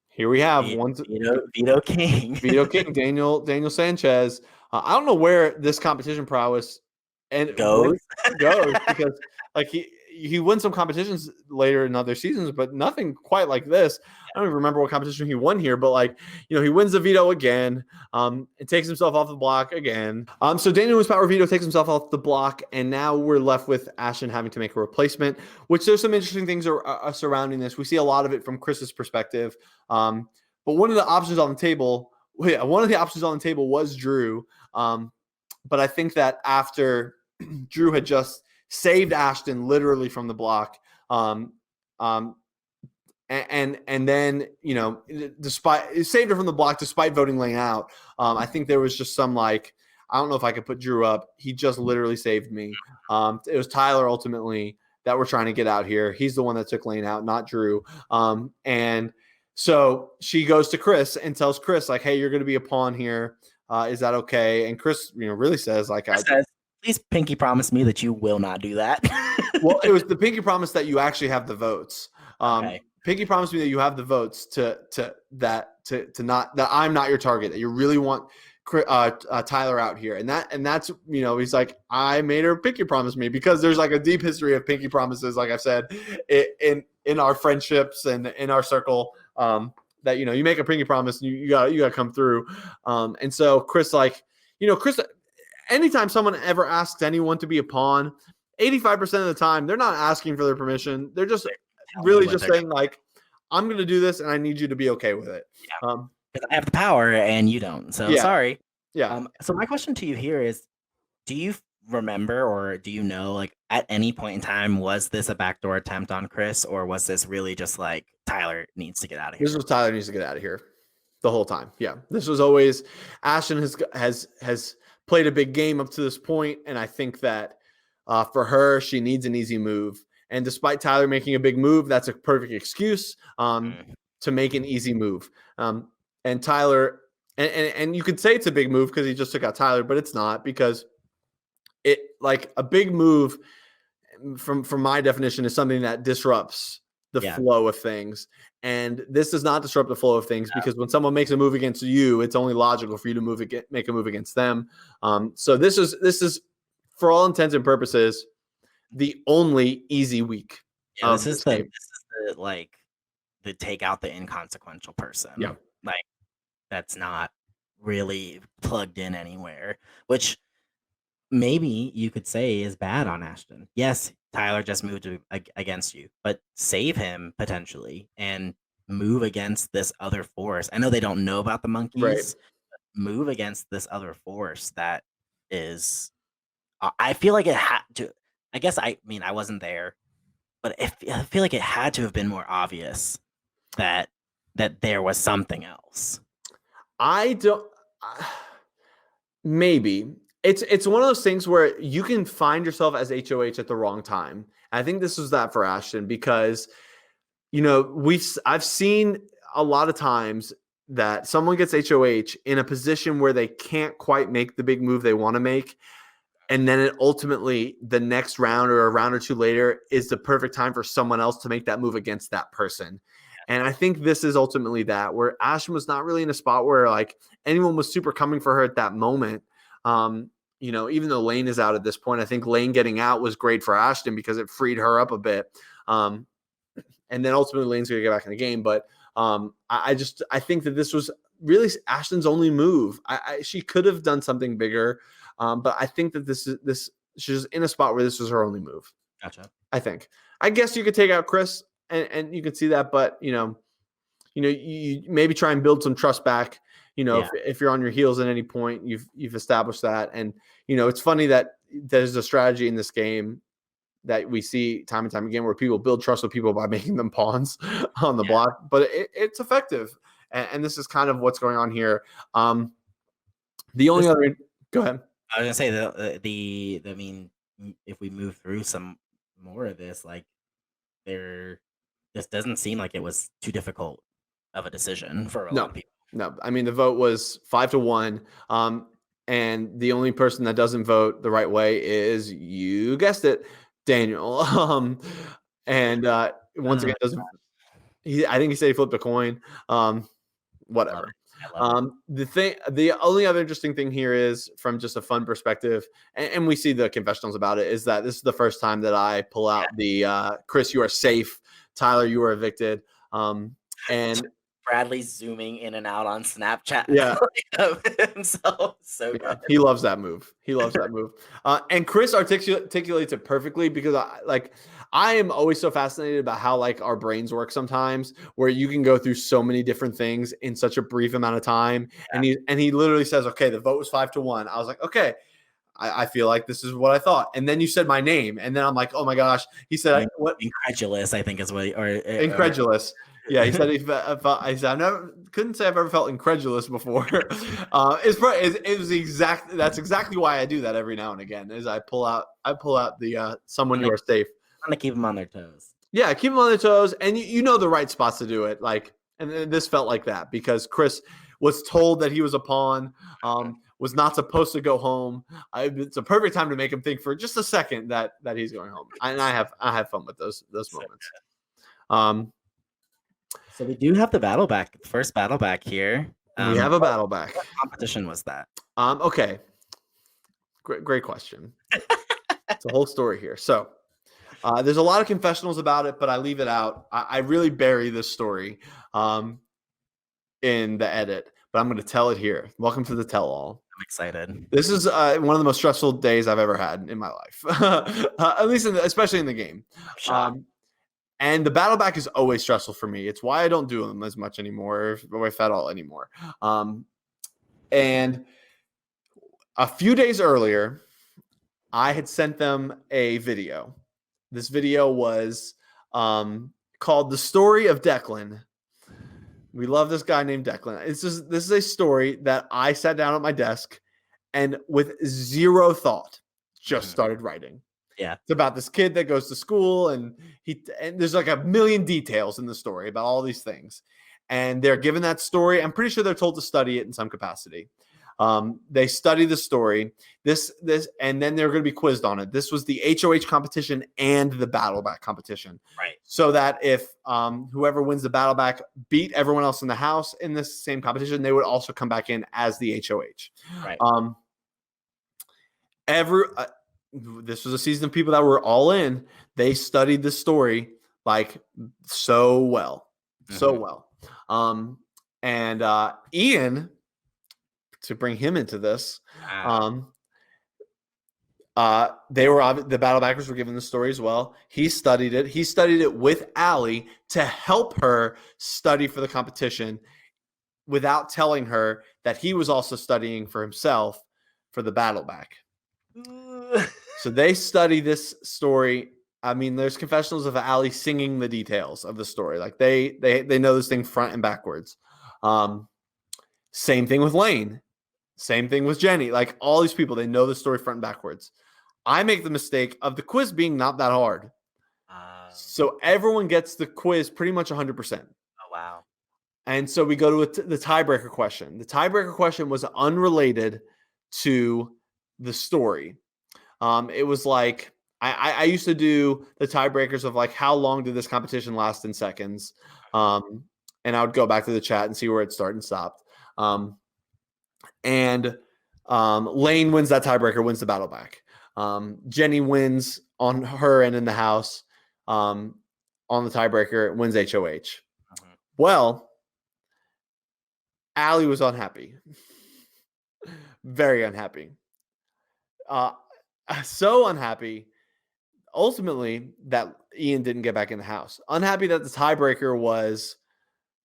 here we have Vito King. Vito King, Daniel Sanchez. I don't know where this competition prowess goes because like he wins some competitions later in other seasons, but nothing quite like this. I don't even remember what competition he won here, but like, he wins the veto again. It takes himself off the block again. So Daniel wins power veto, takes himself off the block, and now we're left with Ashton having to make a replacement, which there's some interesting things surrounding this. We see a lot of it from Chris's perspective. But one of the options on the table was Drew. But I think that after Drew had just saved Ashton literally from the block, and then despite saved her from the block despite voting Lane out. I think there was just some I don't know if I could put Drew up. He just literally saved me. It was Tyler ultimately that we're trying to get out here. He's the one that took Lane out, not Drew. And so she goes to Chris and tells Chris hey, you're going to be a pawn here. Is that okay? And Chris, really says Please pinky promise me that you will not do that. Well, it was the pinky promise that you actually have the votes. Okay. Pinky promised me that you have the votes to not that I'm not your target. That you really want Tyler out here, and that's he's like, I made her pinky promise me, because there's like a deep history of pinky promises. Like I've said, in our friendships and in our circle, that you make a pinky promise, and you got to come through. And so Chris, Chris, anytime someone ever asks anyone to be a pawn, 85% of the time, they're not asking for their permission. They're just really just saying, like, I'm going to do this, and I need you to be okay with it. Yeah. Because I have the power, and you don't. So sorry. Yeah. So my question to you here is, do you remember, or do you know, like, at any point in time, was this a backdoor attempt on Chris, or was this really just like Tyler needs to get out of here? This was Tyler needs to get out of here the whole time. Yeah. This was always Ashton has played a big game up to this point, and I think that for her, she needs an easy move. And despite Tyler making a big move, that's a perfect excuse to make an easy move. And Tyler, and you could say it's a big move because he just took out Tyler, but it's not, because it, like, a big move from my definition is something that disrupts the flow of things. And this does not disrupt the flow of things, because when someone makes a move against you, it's only logical for you to make a move against them. So this is for all intents and purposes the only easy week. Yeah, this is the like the take out the inconsequential person. Yeah, like that's not really plugged in anywhere, which maybe you could say is bad on Ashton. Yes, Tyler just moved against you, but save him potentially and move against this other force. I know they don't know about the monkeys. Right. Move against this other force that is. I feel like it had to. I guess I wasn't there, but I feel like it had to have been more obvious that there was something else. I don't. Maybe it's one of those things where you can find yourself as HOH at the wrong time. I think this was that for Ashton, because I've seen a lot of times that someone gets HOH in a position where they can't quite make the big move they want to make. And then it ultimately, the next round or a round or two later, is the perfect time for someone else to make that move against that person. And I think this is ultimately that, where Ashton was not really in a spot where, like, anyone was super coming for her at that moment. Even though Lane is out at this point, I think Lane getting out was great for Ashton because it freed her up a bit. And then ultimately Lane's going to get back in the game. But I think that this was really Ashton's only move. She could have done something bigger. But I think that she's in a spot where this was her only move. Gotcha. I think. I guess you could take out Chris, and you could see that, but you maybe try and build some trust back. If you're on your heels at any point, you've established that, and it's funny that there's a strategy in this game that we see time and time again where people build trust with people by making them pawns on the block, but it's effective, and this is kind of what's going on here. The only other, go ahead. I was gonna say if we move through some more of this, like this doesn't seem like it was too difficult of a decision for a lot of people. No, I mean, the vote was 5-1. And the only person that doesn't vote the right way is, you guessed it, Daniel. And once again, I think he said he flipped a coin. Whatever. The only other interesting thing here is, from just a fun perspective, and we see the confessionals about it, is that this is the first time that I pull out the Chris, you are safe, Tyler, you are evicted. And Bradley's zooming in and out on Snapchat. Yeah. Of himself. So good. He loves that move. And Chris articulates it perfectly, because I am always so fascinated about how, like, our brains work sometimes, where you can go through so many different things in such a brief amount of time. Yeah. And he literally says, okay, the vote was 5-1. I was like, okay, I feel like this is what I thought. And then you said my name, and then I'm like, oh my gosh. He said, what? Incredulous, I think is what, incredulous. Yeah, he said I couldn't say I've ever felt incredulous before. It was that's exactly why I do that every now and again. Is I pull out the someone you are safe. I'm gonna keep them on their toes. Yeah, keep them on their toes, and you know the right spots to do it. Like, and this felt like that, because Chris was told that he was a pawn. was not supposed to go home. It's a perfect time to make him think for just a second that he's going home. And I have fun with those moments. So we do have the first battle back here. We have a battle back. What competition was that? Okay. Great question. It's a whole story here. So there's a lot of confessionals about it, but I leave it out. I really bury this story in the edit, but I'm going to tell it here. Welcome to the tell-all. I'm excited. This is one of the most stressful days I've ever had in my life, at least especially in the game. And the battle back is always stressful for me. It's why I don't do them as much anymore, or if at all anymore. And a few days earlier, I had sent them a video. This video was called "The Story of Declan." We love this guy named Declan. This is a story that I sat down at my desk and with zero thought just started writing. Yeah. It's about this kid that goes to school and there's like a million details in the story about all these things. And they're given that story. I'm pretty sure they're told to study it in some capacity. They study the story, this, and then they're going to be quizzed on it. This was the HOH competition and the battle back competition. Right. So that if whoever wins the battle back beat everyone else in the house in this same competition, they would also come back in as the HOH. Right. This was a season of people that were all in. They studied the story like so well. And Ian, to bring him into this, the battle backers were given the story as well. He studied it. He studied it with Allie to help her study for the competition without telling her that he was also studying for himself for the battle back. So they study this story. I mean, there's confessionals of Allie singing the details of the story. Like they know this thing front and backwards. Same thing with Lane. Same thing with Jenny. Like all these people, they know the story front and backwards. I make the mistake of the quiz being not that hard. So everyone gets the quiz pretty much 100%. Oh, wow. And so we go to the tiebreaker question. The tiebreaker question was unrelated to the story. It was like, I used to do the tiebreakers of like, how long did this competition last in seconds? And I would go back to the chat and see where it started and stopped. And Lane wins that tiebreaker, wins the battle back. Jenny wins on her end in the house on the tiebreaker, wins HOH. Well, Allie was unhappy. Very unhappy. So unhappy, ultimately, that Ian didn't get back in the house. Unhappy that the tiebreaker was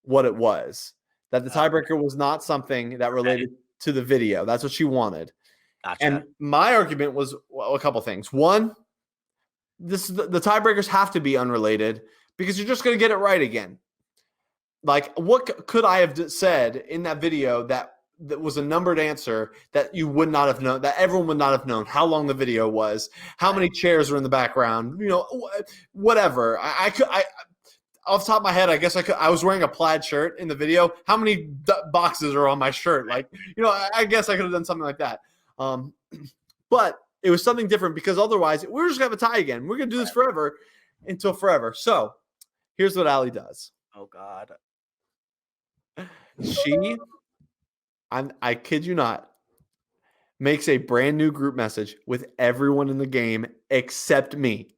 what it was. That the tiebreaker was not something that related to the video. That's what she wanted. Gotcha. And my argument was a couple things. One, the tiebreakers have to be unrelated because you're just going to get it right again. Like, what could I have said in that video that was a numbered answer that you would not have known, that everyone would not have known how long the video was, how many chairs were in the background, whatever. I off the top of my head, I guess I was wearing a plaid shirt in the video. How many boxes are on my shirt? Like, I guess I could have done something like that. But it was something different because otherwise we're just going to have a tie again. We're going to do this forever until forever. So here's what Allie does. Oh, God. I kid you not, makes a brand new group message with everyone in the game except me.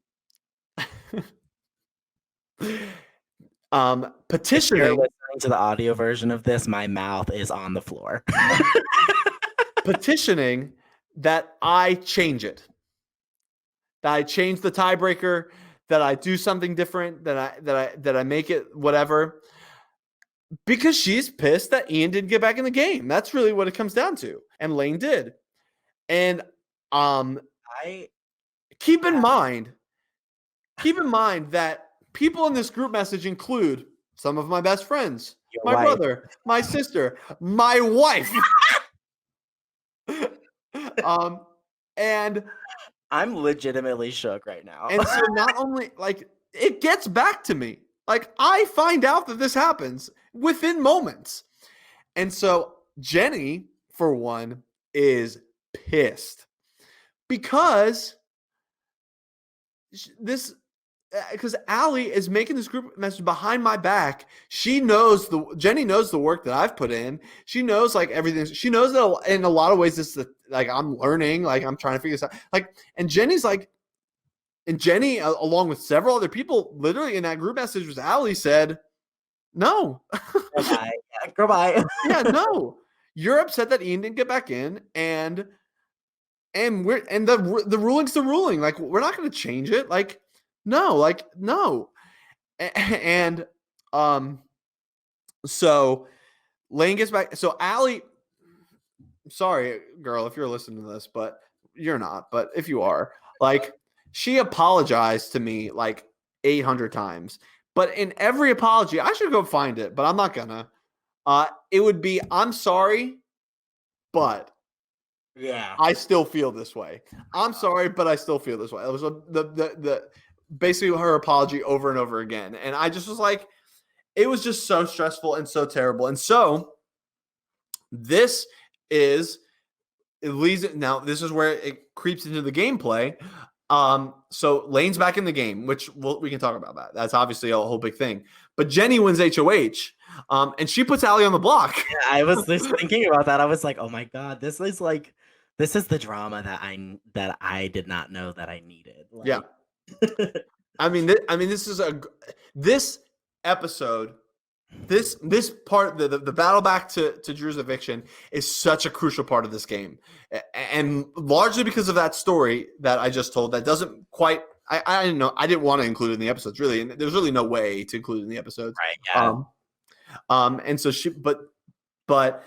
Petitioning. If you're listening to the audio version of this, my mouth is on the floor. Petitioning that I change it. That I change the tiebreaker, that I do something different, that I make it whatever. Because she's pissed that Ian didn't get back in the game. That's really what it comes down to. And Lane did. And keep in mind that people in this group message include some of my best friends, my brother, my sister, my wife. And I'm legitimately shook right now. And so not only like it gets back to me. Like I find out that this happens within moments. And so Jenny, for one, is pissed because because Allie is making this group message behind my back. Jenny knows the work that I've put in. She knows like everything. She knows that in a lot of ways, like I'm learning, like I'm trying to figure this out. Like, and Jenny's like, and Jenny, along with several other people, literally in that group message was Allie said, no. Goodbye. Yeah, goodbye. Yeah, no. You're upset that Ian didn't get back in, and the ruling's the ruling. Like, we're not going to change it. Like, no. And so Lane gets back. So Allie, sorry, girl, if you're listening to this, but you're not. But if you are, like, she apologized to me like 800 times. But in every apology, I should go find it, but I'm not gonna. It would be, I'm sorry, but Yeah. I still feel this way. I'm sorry, but I still feel this way. It was the basically her apology over and over again. And I just was like, it was just so stressful and so terrible. And so this is now this is where it creeps into the gameplay. So Lane's back in the game, which we can talk about that. That's obviously a whole big thing. But Jenny wins HOH, and she puts Allie on the block. Yeah, I was just thinking about that. I was like, oh my God, this is the drama that I did not know that I needed. Like, yeah. This episode, this part, the battle back to Drew's eviction is such a crucial part of this game, and largely because of that story that I just told that doesn't quite. I didn't know. I didn't want to include it in the episodes really, and there's really no way to include it in the episodes. Right. Yeah. And so but.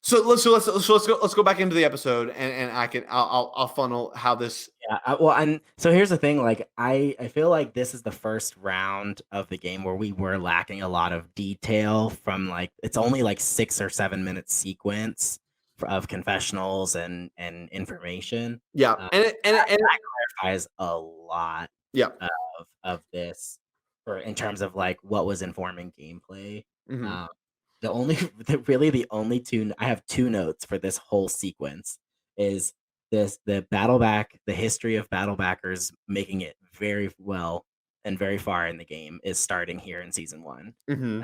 So let's go back into the episode, and I'll funnel how this. Yeah. Well, and so here's the thing. Like, I feel like this is the first round of the game where we were lacking a lot of detail from, like, it's only like 6 or 7 minute sequence of confessionals and information. Yeah, and that clarifies a lot. Yeah. Of this, in terms of like what was informing gameplay. Mm-hmm. The only two I have two notes for this whole sequence is the history of battlebackers making it very well and very far in the game is starting here in season 1. Mm-hmm.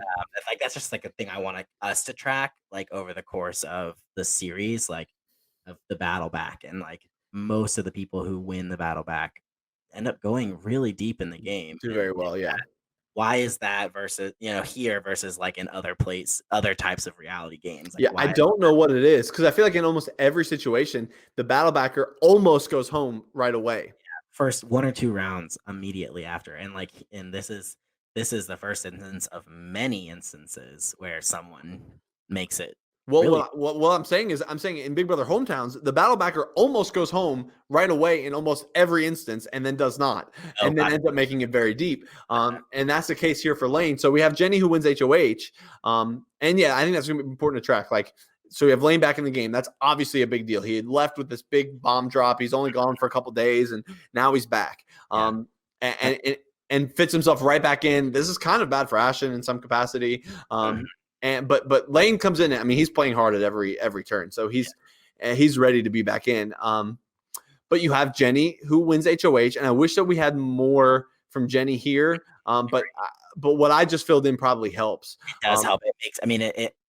Like, that's just like a thing I want us to track, like, over the course of the series, like, of the battle back, and like most of the people who win the battle back end up going really deep in the game. Do very well, yeah. Why is that versus, here versus like in other types of reality games? Like, yeah, I don't know what it is, because I feel like in almost every situation, the battlebacker almost goes home right away. Yeah, first 1 or 2 rounds immediately after, and this is the first instance of many instances where someone makes it. Well, really? what I'm saying in Big Brother Hometowns, the battlebacker almost goes home right away in almost every instance, and then does not, and then ends up making it very deep. And that's the case here for Lane. So we have Jenny who wins HOH. And yeah, I think that's going to be important to track. Like, so we have Lane back in the game. That's obviously a big deal. He had left with this big bomb drop. He's only gone for a couple days, and now he's back. And fits himself right back in. This is kind of bad for Ashton in some capacity. But Lane comes in. I mean, he's playing hard at every turn, so he's ready to be back in. But you have Jenny who wins HOH, and I wish that we had more from Jenny here. But what I just filled in probably helps. It does help.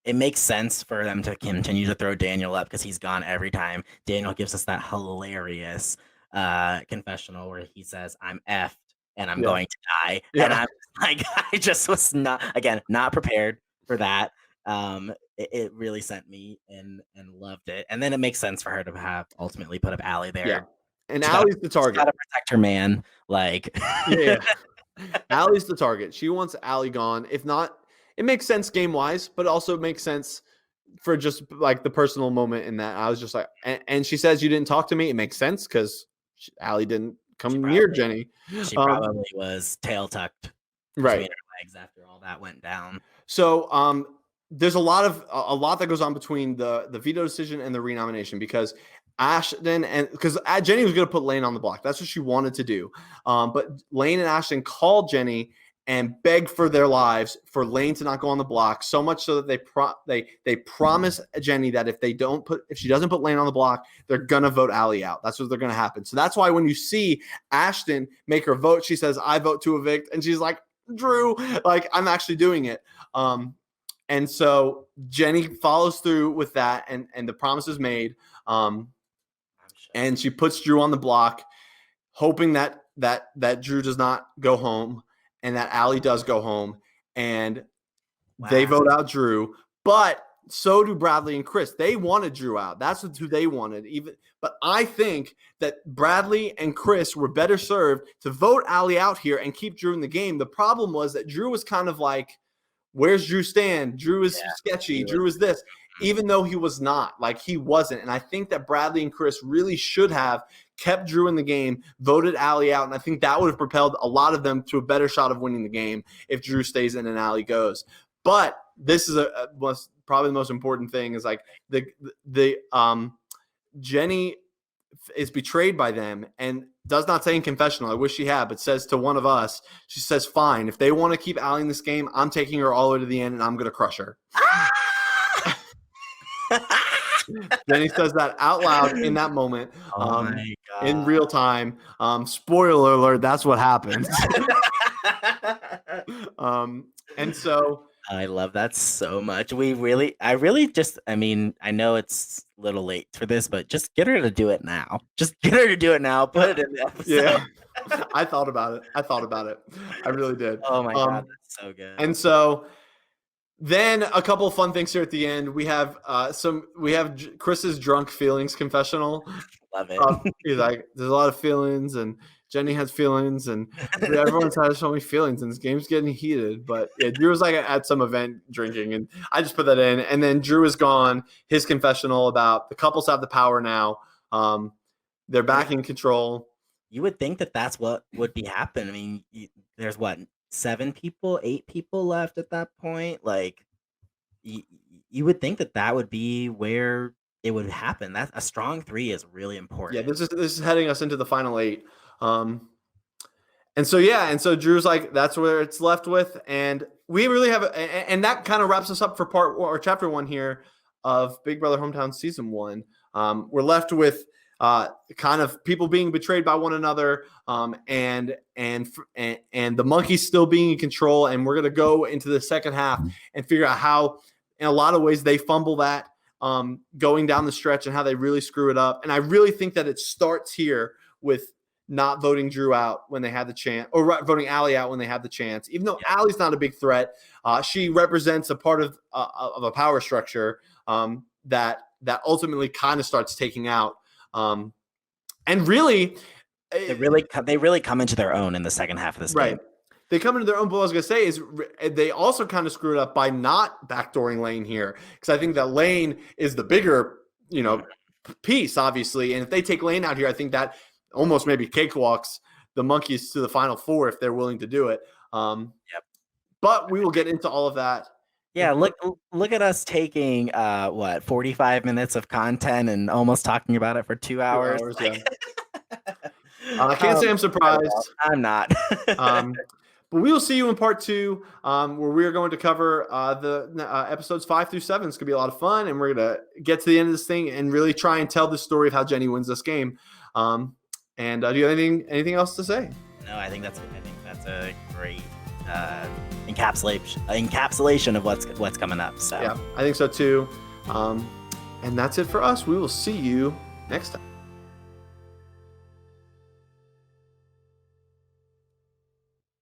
It makes sense for them to continue to throw Daniel up because he's gone every time. Daniel gives us that hilarious confessional where he says, "I'm effed and I'm going to die," and I'm like, I just was not prepared for that. It really sent me and loved it, and then it makes sense for her to have ultimately put up Allie there. Yeah, and Allie's the target. Got to protect her man. Like, yeah, Allie's the target. She wants Allie gone. If not, it makes sense game wise, but also makes sense for just like the personal moment in that. I was just like, and she says you didn't talk to me. It makes sense because Allie didn't come near Jenny. She probably was tail tucked right between her legs after all that went down. So there's a lot that goes on between the veto decision and the renomination, because Ashton because Jenny was going to put Lane on the block. That's what she wanted to do. But Lane and Ashton called Jenny and beg for their lives for Lane to not go on the block, so much so that they promise Jenny that if she doesn't put Lane on the block, they're gonna vote Allie out. That's what they're gonna happen. So that's why when you see Ashton make her vote, she says, "I vote to evict," and she's like, "Drew, like I'm actually doing it." And so Jenny follows through with that, and the promise is made. And she puts Drew on the block, hoping that Drew does not go home and that Allie does go home. And they vote out Drew. But so do Bradley and Chris. They wanted Drew out. That's who they wanted. But I think that Bradley and Chris were better served to vote Allie out here and keep Drew in the game. The problem was that Drew was kind of like, where's Drew stand? Drew is sketchy. Drew is this. Even though he was not, like he wasn't. And I think that Bradley and Chris really should have kept Drew in the game, voted Allie out. And I think that would have propelled a lot of them to a better shot of winning the game if Drew stays in and Allie goes. But this is probably the most important thing is like Jenny is betrayed by them and does not say in confessional, I wish she had, but says to one of us, she says, fine, if they want to keep Allie in this game, I'm taking her all the way to the end and I'm going to crush her. Jenny says that out loud in that moment, in real time. Spoiler alert, that's what happens. And so I love that so much. I know it's a little late for this, but just get her to do it now. Just get her to do it now. Put it in the episode. Yeah. I thought about it. I really did. Oh my God, that's so good. And so then a couple of fun things here at the end. We have Chris's drunk feelings confessional. Love it. He's like, there's a lot of feelings, and Jenny has feelings, and everyone's had so many feelings, and this game's getting heated. But yeah, Drew was like at some event drinking, and I just put that in. And then Drew is gone. His confessional about the couples have the power now. They're back in control. You would think that that's what would be happening. I mean, there's what, 8 people left at that point. Like, you would think that would be where it would happen. That a strong 3 is really important. Yeah, this is heading us into the final 8. And so Drew's like, that's where it's left with, and we really have, and that kind of wraps us up for part 1 or chapter 1 here of Big Brother Hometown season 1. We're left with kind of people being betrayed by one another, and the monkeys still being in control. And we're gonna go into the second half and figure out how, in a lot of ways, they fumble that going down the stretch and how they really screw it up. And I really think that it starts here with not voting Drew out when they had the chance, or voting Allie out when they had the chance. Even though Allie's not a big threat, she represents a part of a power structure that ultimately kind of starts taking out. And really, they really come into their own in the second half of this game. They come into their own. But what I was going to say is they also kind of screwed up by not backdooring Lane here, because I think that Lane is the bigger, piece, obviously. And if they take Lane out here, I think that almost maybe cakewalks the monkeys to the final 4 if they're willing to do it. But we will get into all of that. Yeah, look at us taking 45 minutes of content and almost talking about it for 2 hours. I can't say I'm surprised. I'm not. But we will see you in part 2, where we are going to cover the episodes 5 through 7. It's going to be a lot of fun, and we're going to get to the end of this thing and really try and tell the story of how Jenny wins this game. And do you have anything else to say? No, I think that's a great encapsulation of what's coming up. So yeah, I think so too. And that's it for us. We will see you next time.